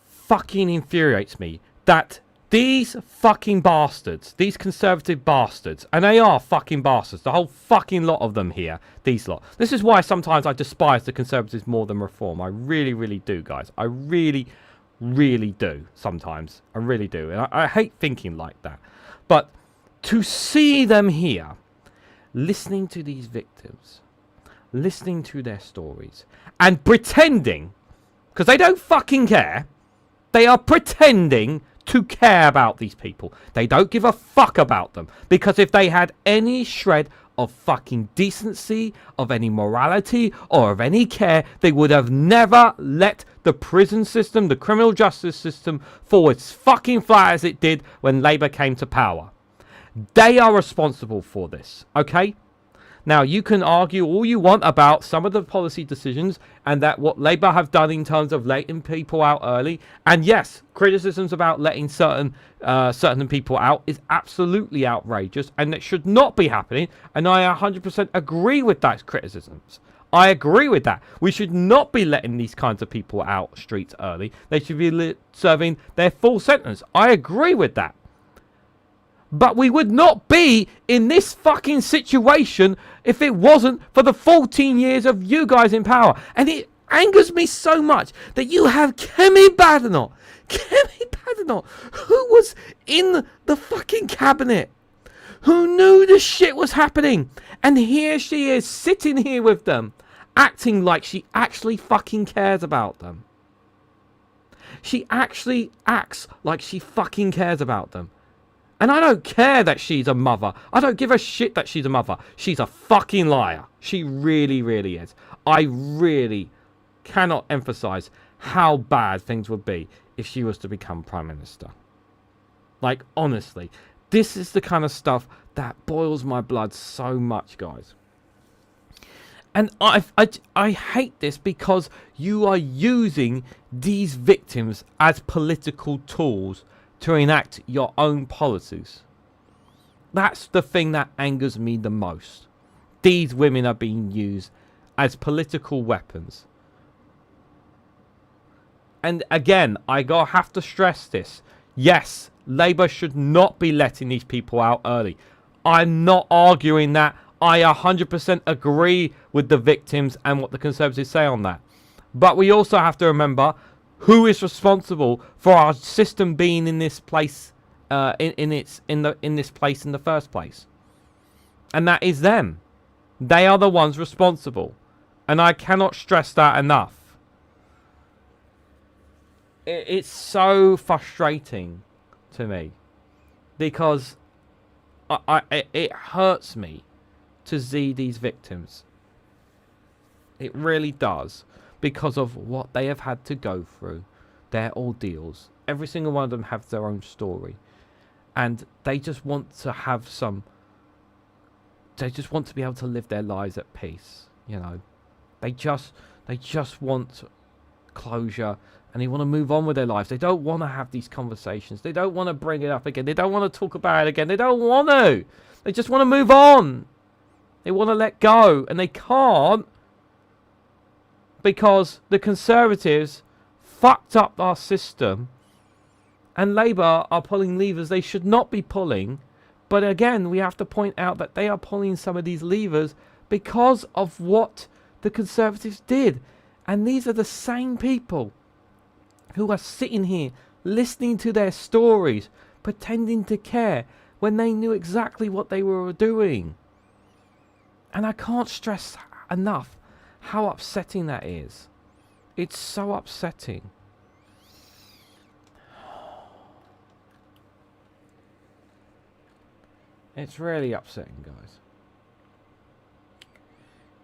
fucking infuriates me that these fucking bastards, these conservative bastards, and they are fucking bastards, the whole fucking lot of them here, these lot. This is why sometimes I despise the Conservatives more than Reform. I really, really do, guys. I really, really do sometimes. I really do. And I hate thinking like that. But to see them here, listening to these victims, listening to their stories, and pretending, because they don't fucking care, they are pretending to care about these people. They don't give a fuck about them, because if they had any shred of fucking decency, of any morality, or of any care, they would have never let the prison system, the criminal justice system, fall as fucking flat as it did when Labour came to power. They are responsible for this, okay? Now, you can argue all you want about some of the policy decisions and that what Labour have done in terms of letting people out early. And yes, criticisms about letting certain people out is absolutely outrageous and it should not be happening. And I 100% agree with those criticisms. I agree with that. We should not be letting these kinds of people out streets early. They should be serving their full sentence. I agree with that. But we would not be in this fucking situation if it wasn't for the 14 years of you guys in power. And it angers me so much that you have Kemi Badenoch, who was in the fucking cabinet, who knew the shit was happening. And here she is sitting here with them, acting like she actually fucking cares about them. She actually acts like she fucking cares about them. And I don't care that she's a mother. I don't give a shit that she's a mother. She's a fucking liar. She really, really is. I really cannot emphasize how bad things would be if she was to become Prime Minister. Like, honestly, this is the kind of stuff that boils my blood so much, guys. And I hate this because you are using these victims as political tools to enact your own policies. That's the thing that angers me the most. These women are being used as political weapons. And again, I have to stress this. Yes, Labour should not be letting these people out early. I'm not arguing that. I 100% agree with the victims and what the Conservatives say on that. But we also have to remember who is responsible for our system being in this place, in this place in the first place? And that is them. They are the ones responsible, and I cannot stress that enough. It's so frustrating to me because it hurts me to see these victims. It really does. Because of what they have had to go through, their ordeals. Every single one of them have their own story. And they just want to have some... They just want to be able to live their lives at peace, you know. They just want closure and they want to move on with their lives. They don't want to have these conversations. They don't want to bring it up again. They don't want to talk about it again. They don't want to. They just want to move on. They want to let go and they can't. Because the Conservatives fucked up our system and Labour are pulling levers they should not be pulling. But again, we have to point out that they are pulling some of these levers because of what the Conservatives did. And these are the same people who are sitting here listening to their stories, pretending to care when they knew exactly what they were doing. And I can't stress enough how upsetting that is. It's so upsetting. It's really upsetting, guys.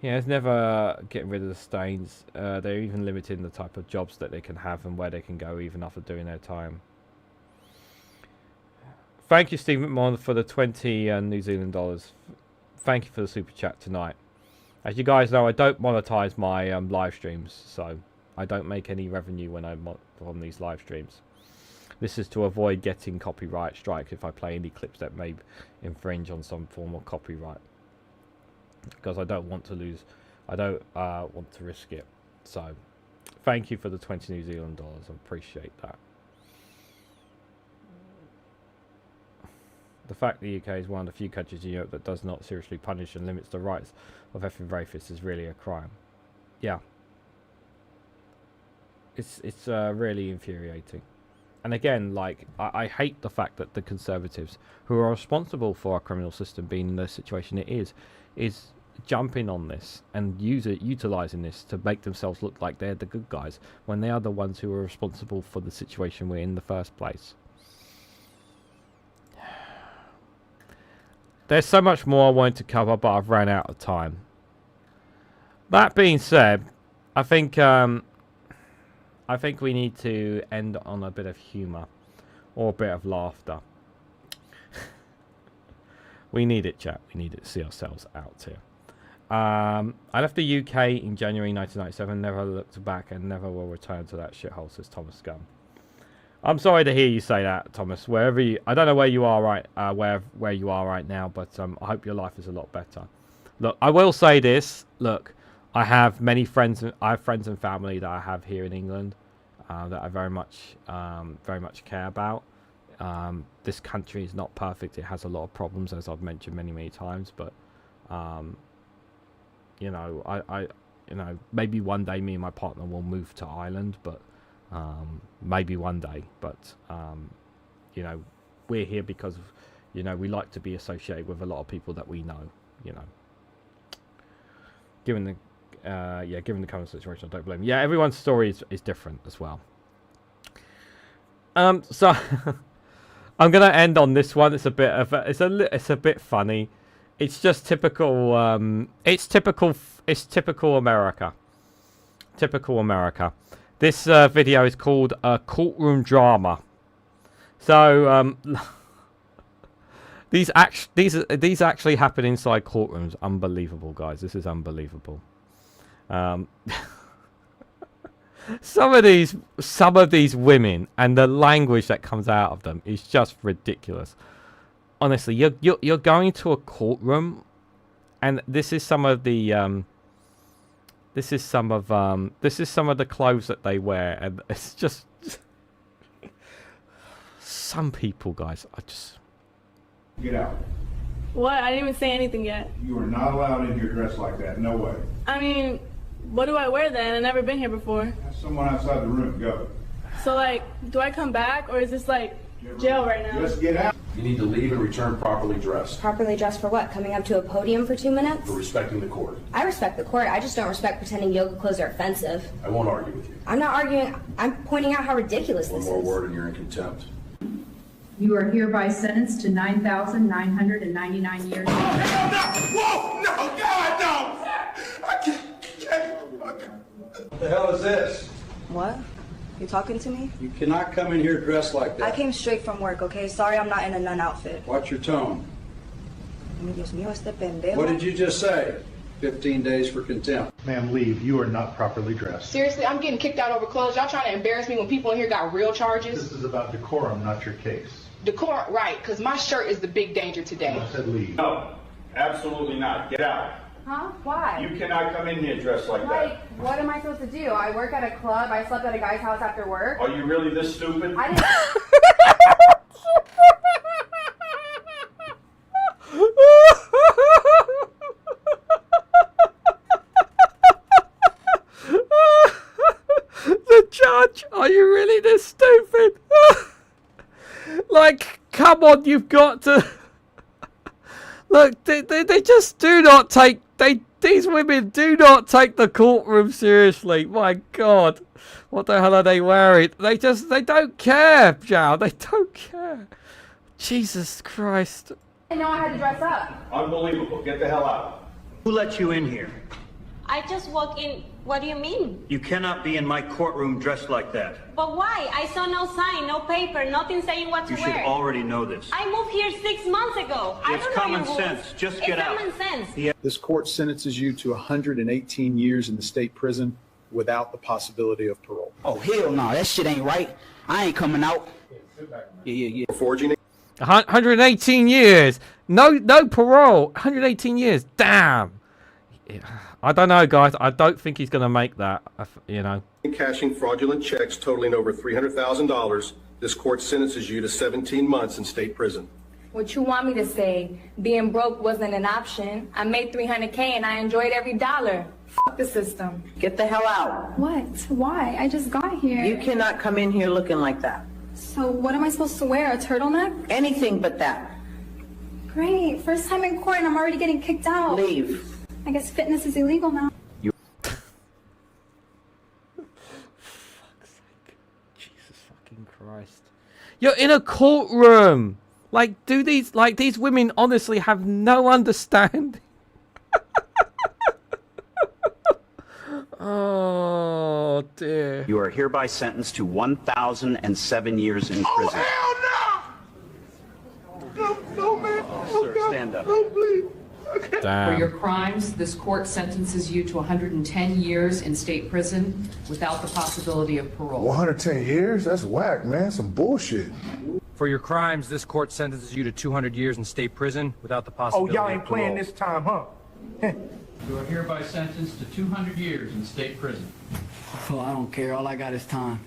Yeah, it's never getting rid of the stains. They're even limiting the type of jobs that they can have and where they can go even after doing their time. Thank you, Steve McMahon, for the 20 New Zealand dollars. Thank you for the super chat tonight. As you guys know, I don't monetize my live streams, so I don't make any revenue when I'm on these live streams. This is to avoid getting copyright strikes if I play any clips that may infringe on some form of copyright. Because I don't want to lose, I don't want to risk it. So, thank you for the 20 New Zealand dollars. I appreciate that. The fact the UK is one of the few countries in Europe that does not seriously punish and limits the rights of effing rapists is really a crime. Yeah. It's really infuriating. And again, like, I hate the fact that the Conservatives, who are responsible for our criminal system being in the situation it is jumping on this and utilising this to make themselves look like they're the good guys, when they are the ones who are responsible for the situation we're in the first place. There's so much more I wanted to cover, but I've ran out of time. That being said, I think we need to end on a bit of humour or a bit of laughter. We need it, chat. We need it to see ourselves out here. I left the UK in January 1997, never looked back and never will return to that shithole, says Thomas Gunn. I'm sorry to hear you say that, Thomas. Wherever you, I don't know where you are where you are right now, but I hope your life is a lot better. Look, I will say this. Look, I have many friends. I have friends and family that I have here in England that I very much care about. This country is not perfect. It has a lot of problems, as I've mentioned many times. But you know, you know, maybe one day me and my partner will move to Ireland, but maybe one day. But you know, we're here because, you know, we like to be associated with a lot of people that we know. You know, given the given the current situation, I don't blame. Yeah, everyone's story is different as well. So I'm gonna end on this one. It's a bit of it's a bit funny. It's just typical. It's typical America. Typical America. This video is called courtroom drama. So these actually happen inside courtrooms. Unbelievable, guys. This is unbelievable. Some of these women and the language that comes out of them is just ridiculous. Honestly, you're going to a courtroom, and this is some of the clothes that they wear, and it's just some people, guys. I just get out. What? I didn't even say anything yet. You are not allowed in here dressed like that. No way. I mean, what do I wear then? I've never been here before. Have someone outside the room. Go. So, like, do I come back, or is this like jail right now? Just get out. You need to leave and return properly dressed. Properly dressed for what? Coming up to a podium for 2 minutes? For respecting the court. I respect the court. I just don't respect pretending yoga clothes are offensive. I won't argue with you. I'm not arguing. I'm pointing out how ridiculous this is. One more word and you're in contempt. You are hereby sentenced to 9,999 years. Oh, hell no! Whoa! No! God, no! I can't. What the hell is this? What? You talking to me? You cannot come in here dressed like that. I came straight from work, okay? Sorry I'm not in a nun outfit. Watch your tone. Dios mío, este pendejo. What did you just say? 15 days for contempt. Ma'am, leave. You are not properly dressed. Seriously, I'm getting kicked out over clothes. Y'all trying to embarrass me when people in here got real charges? This is about decorum, not your case. Decorum, right, because my shirt is the big danger today. I said leave. No, absolutely not. Get out. Huh? Why? You cannot come in here dressed like that. What am I supposed to do? I work at a club. I slept at a guy's house after work. Are you really this stupid? I didn't... The judge, are you really this stupid? Like, come on, you've got to... Look, they just do not take... These women do not take the courtroom seriously. My God. What the hell are they wearing? They don't care, Zhao. They don't care. Jesus Christ. I didn't know I had to dress up. Unbelievable. Get the hell out. Who let you in here? I just walk in. What do you mean? You cannot be in my courtroom dressed like that. But why? I saw no sign, no paper, nothing saying what to You wear. should already know this. I moved here 6 months ago. I It's don't know common your rules. sense. Just It's get out. common sense. This court sentences you to 118 years in the state prison without the possibility of parole. Oh, hell no. That shit ain't right. I ain't coming out. Yeah. Forging 118 years. No parole. 118 years. Damn. I don't know, guys. I don't think he's going to make that, you know. Cashing fraudulent checks totaling over $300,000, this court sentences you to 17 months in state prison. What you want me to say? Being broke wasn't an option. I made $300K and I enjoyed every dollar. Fuck the system. Get the hell out. What? Why? I just got here. You cannot come in here looking like that. So what am I supposed to wear? A turtleneck? Anything but that. Great. First time in court and I'm already getting kicked out. Leave. I guess fitness is illegal now. Jesus fucking Christ. You're in a courtroom. Like, these women honestly have no understanding. Oh, dear. You are hereby sentenced to 1,007 years in prison. No, man. Sir, stand up. No, please. Damn. For your crimes, this court sentences you to 110 years in state prison without the possibility of parole. 110 years? That's whack, man. Some bullshit. For your crimes, this court sentences you to 200 years in state prison without the possibility Oh, y'all ain't of playing parole. this time, huh? You are hereby sentenced to 200 years in state prison. Oh, I don't care. All I got is time.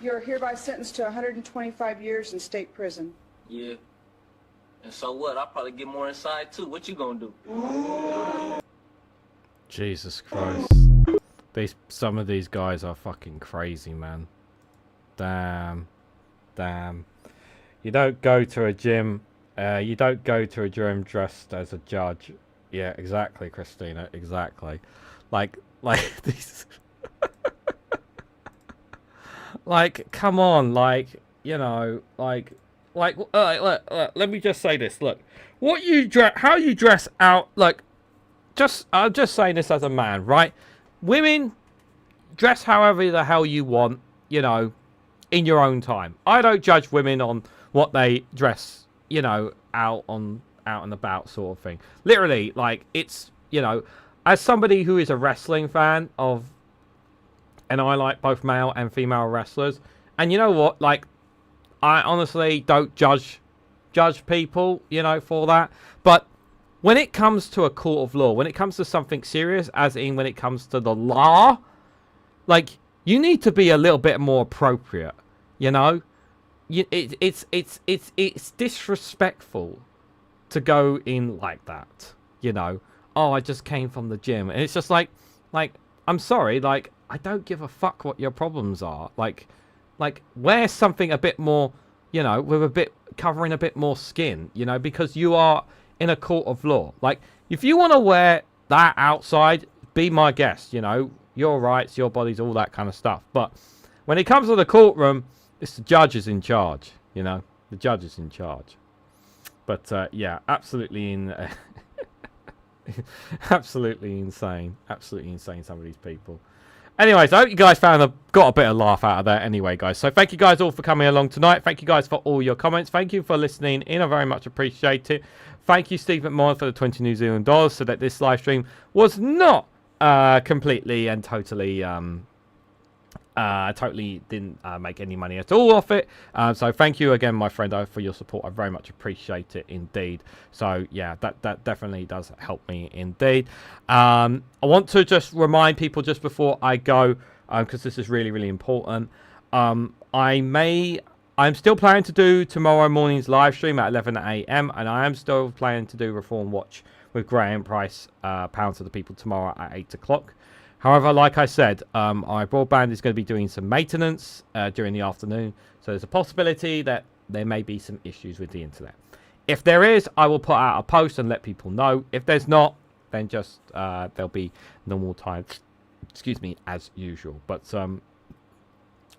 You're hereby sentenced to 125 years in state prison. Yeah. And so what? I'll probably get more inside too. What you gonna do? Jesus Christ. Some of these guys are fucking crazy, man. Damn. You don't go to a gym. You don't go to a gym dressed as a judge. Yeah, exactly, Christina. Exactly. Like these. Like, come on. Like, you know, like, look, let me just say this. Look, how you dress out. Like, I'm just saying this as a man, right? Women dress however the hell you want. You know, in your own time. I don't judge women on what they dress, you know, out and about sort of thing. Literally, like, it's, you know, as somebody who is a wrestling fan and I like both male and female wrestlers, and you know what, like, I honestly don't judge people, you know, for that. But when it comes to a court of law, when it comes to something serious, as in when it comes to the law, like, you need to be a little bit more appropriate, you know. It's disrespectful to go in like that, you know. Oh, I just came from the gym, and it's just like I'm sorry, like, I don't give a fuck what your problems are. Like wear something a bit more, you know, with covering a bit more skin, you know, because you are in a court of law. Like, if you want to wear that outside, be my guest, you know. Your rights, your bodies, all that kind of stuff. But when it comes to the courtroom, it's the judge is in charge, you know. The judge is in charge. But yeah, absolutely absolutely insane. Absolutely insane, some of these people. Anyways, I hope you guys got a bit of laugh out of that anyway, guys. So thank you guys all for coming along tonight. Thank you guys for all your comments. Thank you for listening in. I very much appreciate it. Thank you, Steve McMahon, for the 20 New Zealand dollars, so that this live stream was not completely and totally didn't make any money at all off it. So thank you again, my friend, for your support. I very much appreciate it indeed. So yeah, that definitely does help me indeed. I want to just remind people just before I go, because this is really, really important. I'm still planning to do tomorrow morning's live stream at 11 a.m. and I am still planning to do Reform Watch with Graham Price, Pounds to the People, tomorrow at 8 o'clock. However, like I said, our broadband is going to be doing some maintenance during the afternoon. So there's a possibility that there may be some issues with the internet. If there is, I will put out a post and let people know. If there's not, then just there'll be normal time, excuse me, as usual. But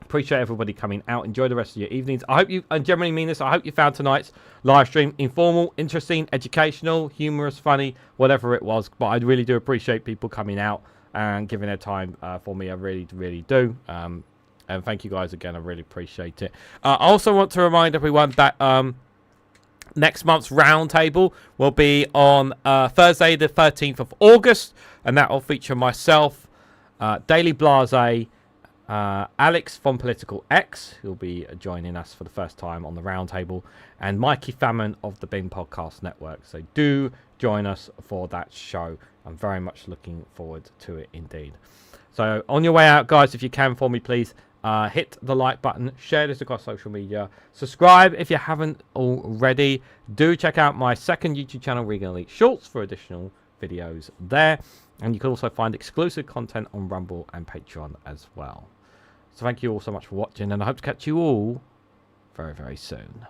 Appreciate everybody coming out. Enjoy the rest of your evenings. I hope you, I genuinely mean this, I hope you found tonight's live stream informal, interesting, educational, humorous, funny, whatever it was. But I really do appreciate people coming out and giving their time for me. I really, really do. And thank you guys again. I really appreciate it. I also want to remind everyone that next month's roundtable will be on Thursday, the 13th of August. And that will feature myself, Daily Blase, Alex from Political X, who'll be joining us for the first time on the roundtable, and Mikey Famine of the Bin Podcast Network. So do join us for that show. I'm very much looking forward to it indeed. So on your way out, guys, if you can for me, please hit the like button, share this across social media, subscribe if you haven't already. Do check out my second YouTube channel, Reganelite Shorts, for additional videos there. And you can also find exclusive content on Rumble and Patreon as well. So thank you all so much for watching, and I hope to catch you all very, very soon.